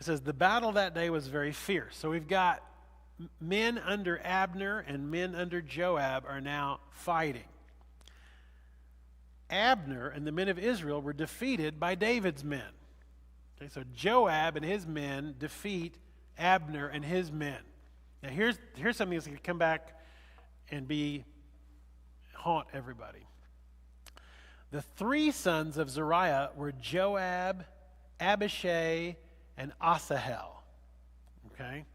It says the battle that day was very fierce. So we've got men under Abner and men under Joab are now fighting. Abner and the men of Israel were defeated by David's men. Okay, so Joab and his men defeat Abner and his men. Now here's something that's going to come back and haunt everybody. The three sons of Zeruiah were Joab, Abishai, and Asahel. Okay,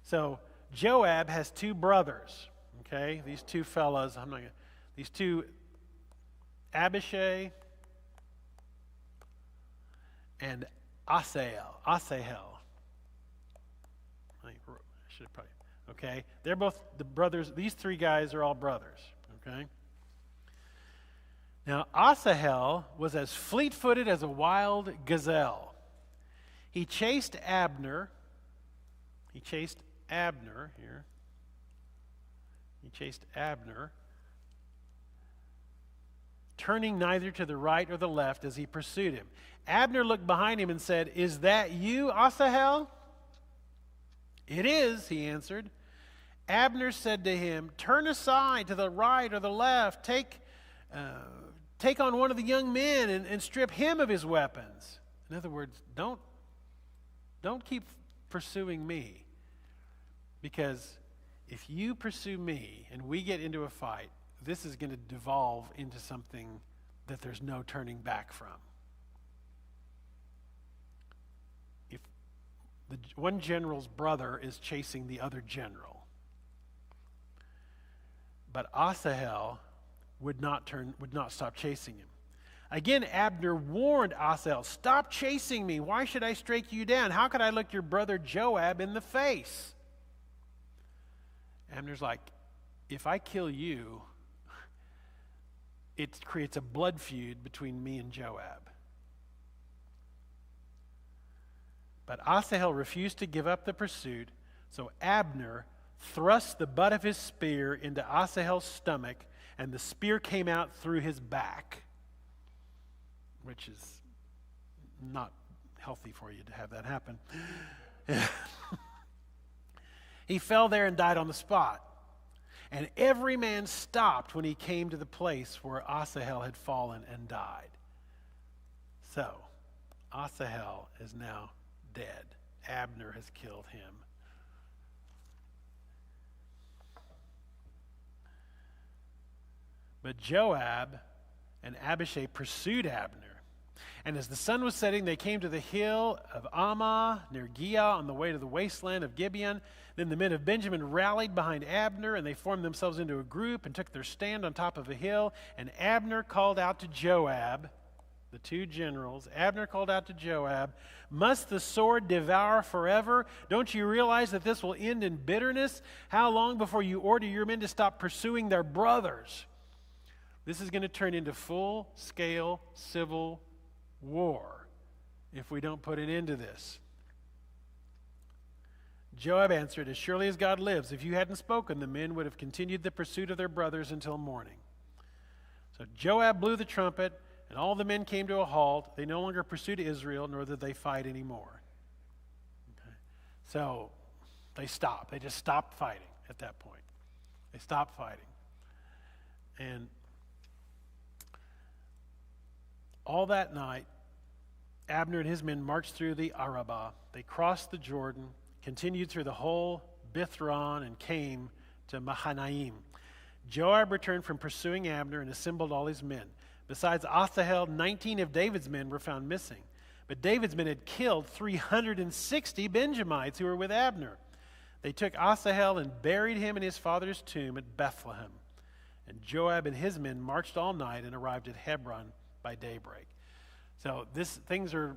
so Joab has two brothers. Okay, these two fellows. These two. Abishai and Asahel. I should have probably. Okay, they're both the brothers. These three guys are all brothers. Okay. Now Asahel was as fleet-footed as a wild gazelle. He chased Abner here. He chased Abner, turning neither to the right or the left as he pursued him. Abner looked behind him and said, "Is that you, Asahel?" "It is," he answered. Abner said to him, "Turn aside to the right or the left. Take on one of the young men and strip him of his weapons." In other words, don't keep pursuing me, because if you pursue me and we get into a fight, this is going to devolve into something that there's no turning back from. If the one general's brother is chasing the other general, but Asahel would not stop chasing him. Again, Abner warned Asahel, "Stop chasing me. Why should I strike you down? How could I look your brother Joab in the face?" Abner's like, "If I kill you, it creates a blood feud between me and Joab." But Asahel refused to give up the pursuit, so Abner thrust the butt of his spear into Asahel's stomach, and the spear came out through his back, which is not healthy for you to have that happen. He fell there and died on the spot. And every man stopped when he came to the place where Asahel had fallen and died. So, Asahel is now dead. Abner has killed him. But Joab and Abishai pursued Abner. And as the sun was setting, they came to the hill of Ammah near Giah on the way to the wasteland of Gibeon. Then the men of Benjamin rallied behind Abner, and they formed themselves into a group and took their stand on top of a hill. And Abner called out to Joab, the two generals. Abner called out to Joab, "Must the sword devour forever? Don't you realize that this will end in bitterness? How long before you order your men to stop pursuing their brothers? This is going to turn into full-scale civil war if we don't put an end to this." Joab answered, "As surely as God lives, if you hadn't spoken, the men would have continued the pursuit of their brothers until morning." So Joab blew the trumpet, and all the men came to a halt. They no longer pursued Israel, nor did they fight anymore. Okay. So they stopped. They just stopped fighting at that point. They stopped fighting. And all that night, Abner and his men marched through the Arabah. They crossed the Jordan, continued through the whole Bithron, and came to Mahanaim. Joab returned from pursuing Abner and assembled all his men. Besides Asahel, 19 of David's men were found missing. But David's men had killed 360 Benjamites who were with Abner. They took Asahel and buried him in his father's tomb at Bethlehem. And Joab and his men marched all night and arrived at Hebron by daybreak. So things are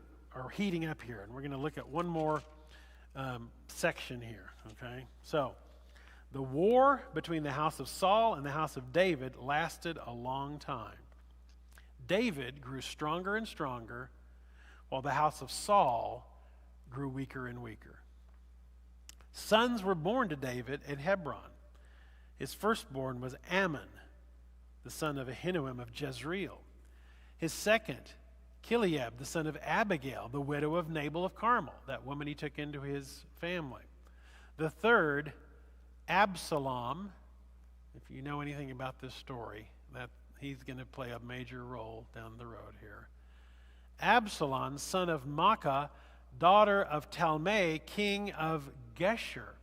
heating up here, and we're going to look at one more section here, okay? So the war between the house of Saul and the house of David lasted a long time. David grew stronger and stronger, while the house of Saul grew weaker and weaker. Sons were born to David at Hebron. His firstborn was Ammon, the son of Ahinoam of Jezreel. His second, Chileab, the son of Abigail, the widow of Nabal of Carmel, that woman he took into his family. The third, Absalom. If you know anything about this story, that he's going to play a major role down the road here. Absalom, son of Maacah, daughter of Talmai, king of Geshur.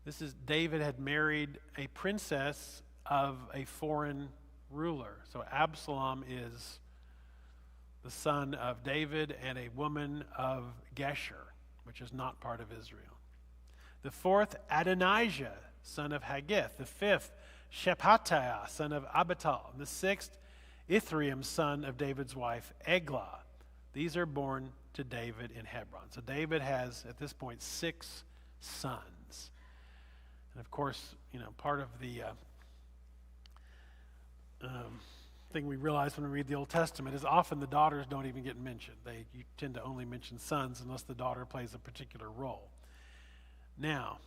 This is David had married a princess of a foreign ruler. So Absalom is the son of David and a woman of Geshur, which is not part of Israel. The fourth, Adonijah, son of Haggith. The fifth, Shephatiah, son of Abital. The sixth, Ithream, son of David's wife, Eglah. These are born to David in Hebron. So David has, at this point, 6 sons. And of course, part of the thing we realize when we read the Old Testament is often the daughters don't even get mentioned. You tend to only mention sons unless the daughter plays a particular role. Now,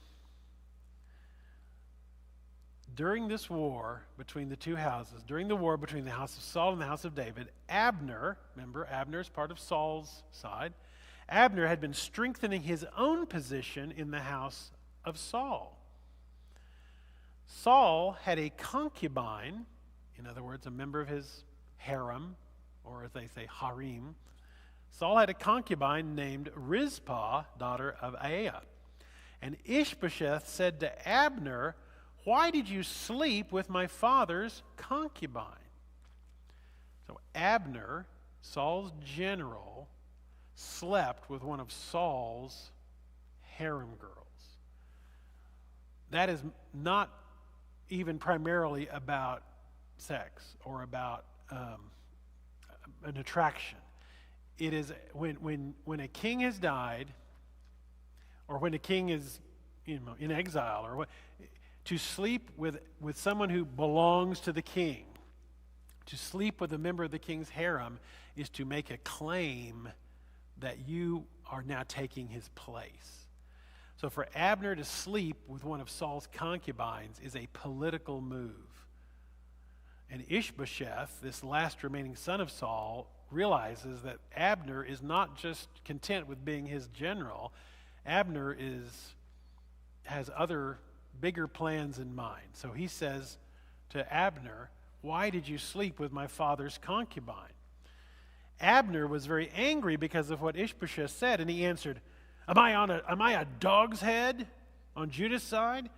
during this war between the two houses, during the war between the house of Saul and the house of David, Abner, remember Abner is part of Saul's side, Abner had been strengthening his own position in the house of Saul. Saul had a concubine, in other words, a member of his harem, or as they say, harem. Saul had a concubine named Rizpah, daughter of Aiah. And Ishbosheth said to Abner, "Why did you sleep with my father's concubine?" So Abner, Saul's general, slept with one of Saul's harem girls. That is not even primarily about sex or about an attraction. It is when a king has died, or when a king is in exile, or to sleep with someone who belongs to the king, to sleep with a member of the king's harem, is to make a claim that you are now taking his place. So for Abner to sleep with one of Saul's concubines is a political move. And Ishbosheth, this last remaining son of Saul, realizes that Abner is not just content with being his general. Abner has other bigger plans in mind. So he says to Abner, "Why did you sleep with my father's concubine?" Abner was very angry because of what Ishbosheth said, and he answered, Am I a dog's head on Judah's side?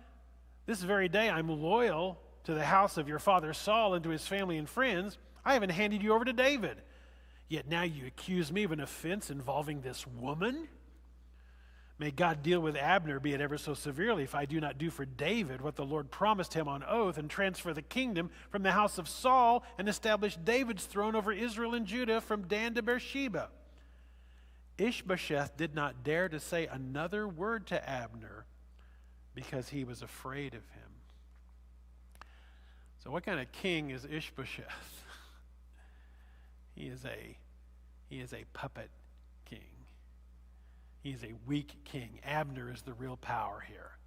This very day I'm loyal to the house of your father Saul and to his family and friends. I haven't handed you over to David. Yet now you accuse me of an offense involving this woman? May God deal with Abner, be it ever so severely, if I do not do for David what the Lord promised him on oath, and transfer the kingdom from the house of Saul, and establish David's throne over Israel and Judah from Dan to Beersheba." Ishbosheth did not dare to say another word to Abner because he was afraid of him. So what kind of king is Ishbosheth? He is a puppet king. He is a weak king. Abner is the real power here.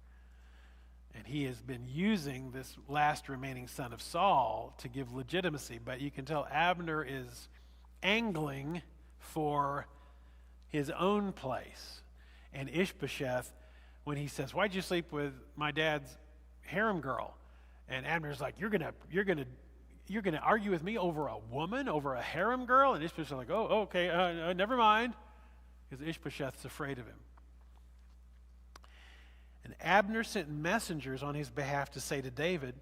And he has been using this last remaining son of Saul to give legitimacy. But you can tell Abner is angling for his own place. And Ishbosheth, when he says, "Why'd you sleep with my dad's harem girl?" And Abner's like, you're gonna argue with me over a woman, over a harem girl? And Ishbosheth's like, "Oh, okay, never mind." Because Ishbosheth's afraid of him. And Abner sent messengers on his behalf to say to David,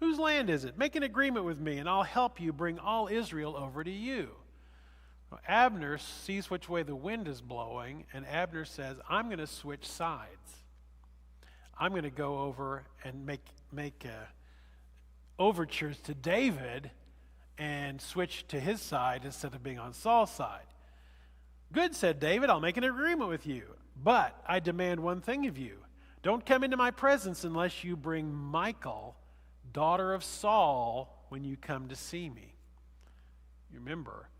"Whose land is it? Make an agreement with me, and I'll help you bring all Israel over to you." Well, Abner sees which way the wind is blowing, and Abner says, "I'm going to switch sides. I'm going to go over and make overtures to David and switch to his side instead of being on Saul's side." "Good," said David, "I'll make an agreement with you. But I demand one thing of you. Don't come into my presence unless you bring Michal, daughter of Saul, when you come to see me." You remember,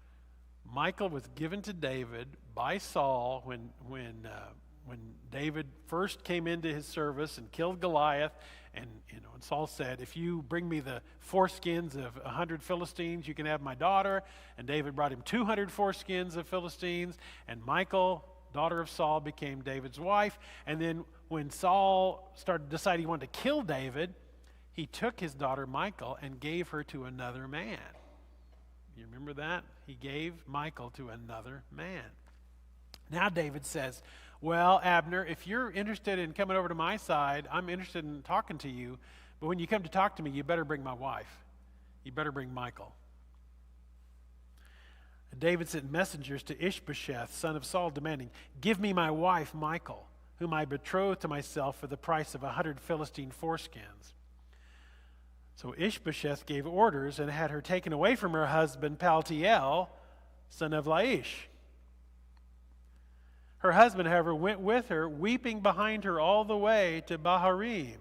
Michal was given to David by Saul when David first came into his service and killed Goliath. And Saul said, "If you bring me the foreskins of 100 Philistines, you can have my daughter." And David brought him 200 foreskins of Philistines. And Michal, daughter of Saul, became David's wife. And then when Saul started deciding he wanted to kill David, he took his daughter Michal and gave her to another man. You remember that? He gave Michal to another man. Now David says, "Well, Abner, if you're interested in coming over to my side, I'm interested in talking to you. But when you come to talk to me, you better bring my wife. You better bring Michal." And David sent messengers to Ishbosheth, son of Saul, demanding, "Give me my wife Michal, whom I betrothed to myself for the price of 100 Philistine foreskins." So Ishbosheth gave orders and had her taken away from her husband Paltiel, son of Laish. Her husband, however, went with her, weeping behind her all the way to Baharim.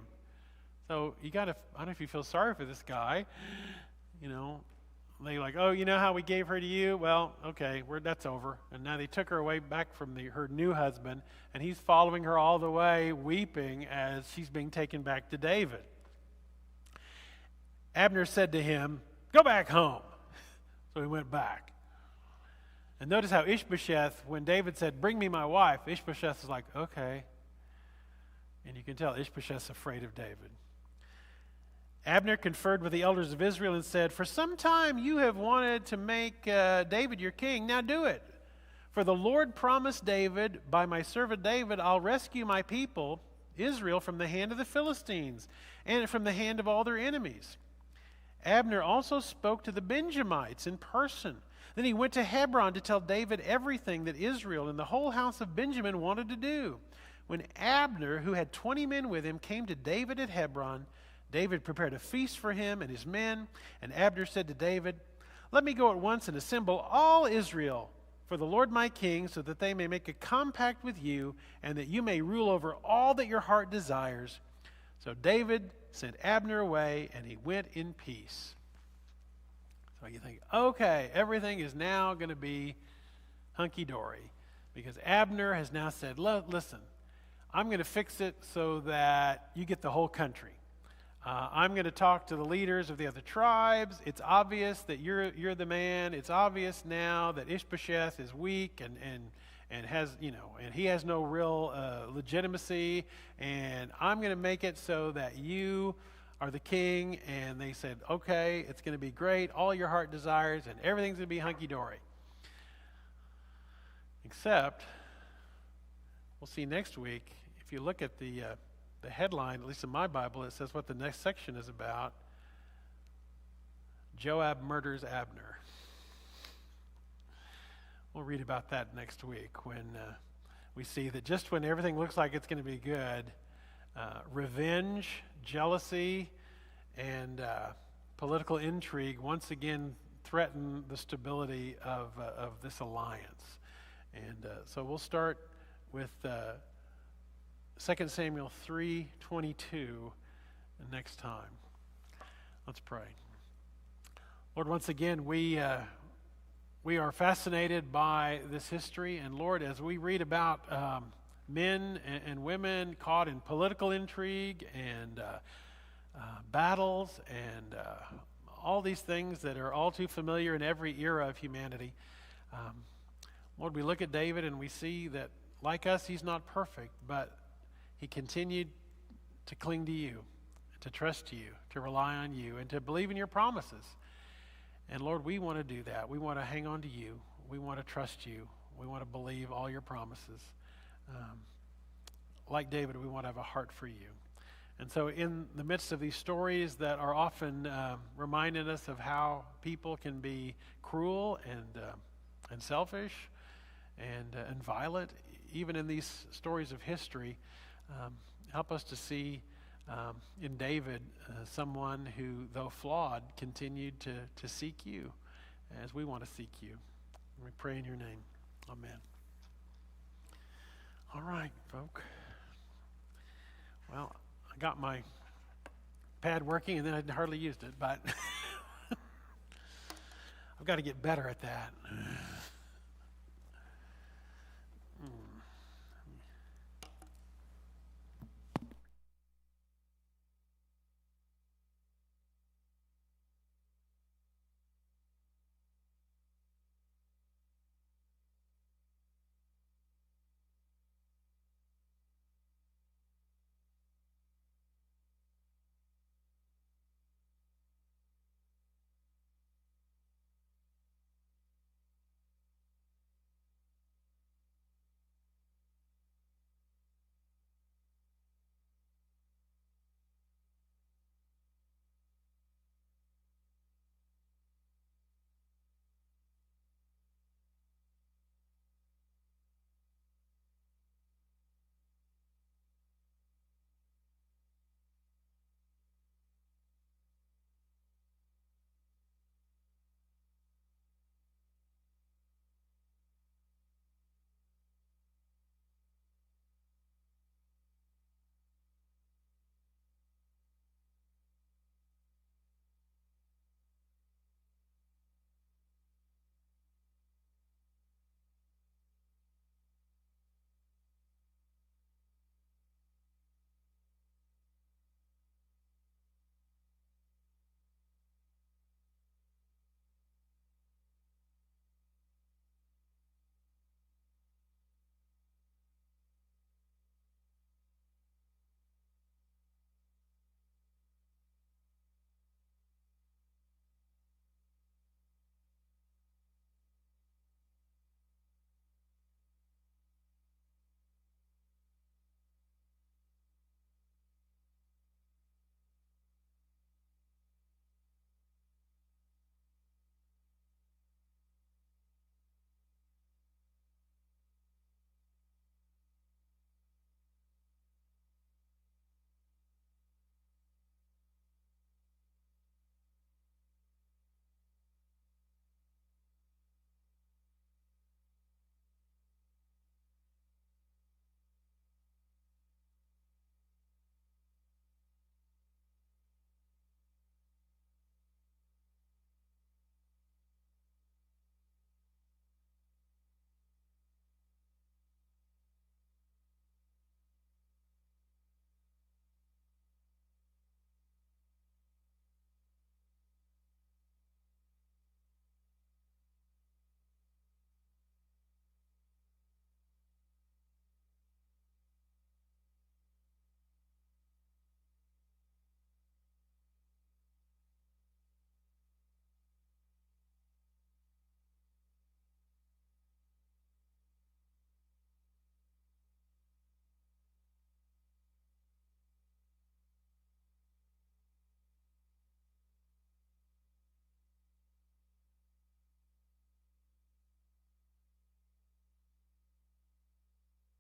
So I don't know if you feel sorry for this guy. They're like, "Oh, you know how we gave her to you? Well, okay, that's over." And now they took her away back from her new husband, and he's following her all the way, weeping as she's being taken back to David. Abner said to him, "Go back home." So he went back. And notice how Ishbosheth, when David said, "Bring me my wife," Ishbosheth is like, "Okay." And you can tell Ishbosheth's afraid of David. Abner conferred with the elders of Israel and said, "For some time you have wanted to make David your king. Now do it. For the Lord promised David, by my servant David, I'll rescue my people, Israel, from the hand of the Philistines and from the hand of all their enemies." Abner also spoke to the Benjamites in person. Then he went to Hebron to tell David everything that Israel and the whole house of Benjamin wanted to do. When Abner, who had 20 men with him, came to David at Hebron, David prepared a feast for him and his men. And Abner said to David, "Let me go at once and assemble all Israel for the Lord my king, so that they may make a compact with you, and that you may rule over all that your heart desires." So David sent Abner away, and he went in peace. So you think, okay, everything is now going to be hunky-dory, because Abner has now said, "Listen, I'm going to fix it so that you get the whole country. I'm going to talk to the leaders of the other tribes. It's obvious that you're the man. It's obvious now that Ishbosheth is weak and has, and he has no real legitimacy. And I'm going to make it so that you are the king." And they said, "Okay, it's going to be great. All your heart desires, and everything's going to be hunky-dory." Except, we'll see next week, if you look at the headline, at least in my Bible, it says what the next section is about. Joab murders Abner. We'll read about that next week when we see that just when everything looks like it's going to be good, revenge, jealousy, and political intrigue once again threaten the stability of this alliance. And so we'll start with 2 Samuel 3:22 next time. Let's pray. Lord, once again, we are fascinated by this history. And Lord, as we read about men and women caught in political intrigue and battles and all these things that are all too familiar in every era of humanity, Lord, we look at David and we see that, like us, he's not perfect, but he continued to cling to you, to trust you, to rely on you, and to believe in your promises. And Lord, we want to do that. We want to hang on to you. We want to trust you. We want to believe all your promises. Like David, we want to have a heart for you. And so in the midst of these stories that are often reminding us of how people can be cruel and selfish and violent, even in these stories of history, help us to see in David someone who, though flawed, continued to seek you as we want to seek you. We pray in your name. Amen. All right, folk. Well, I got my pad working and then I hardly used it, but I've got to get better at that.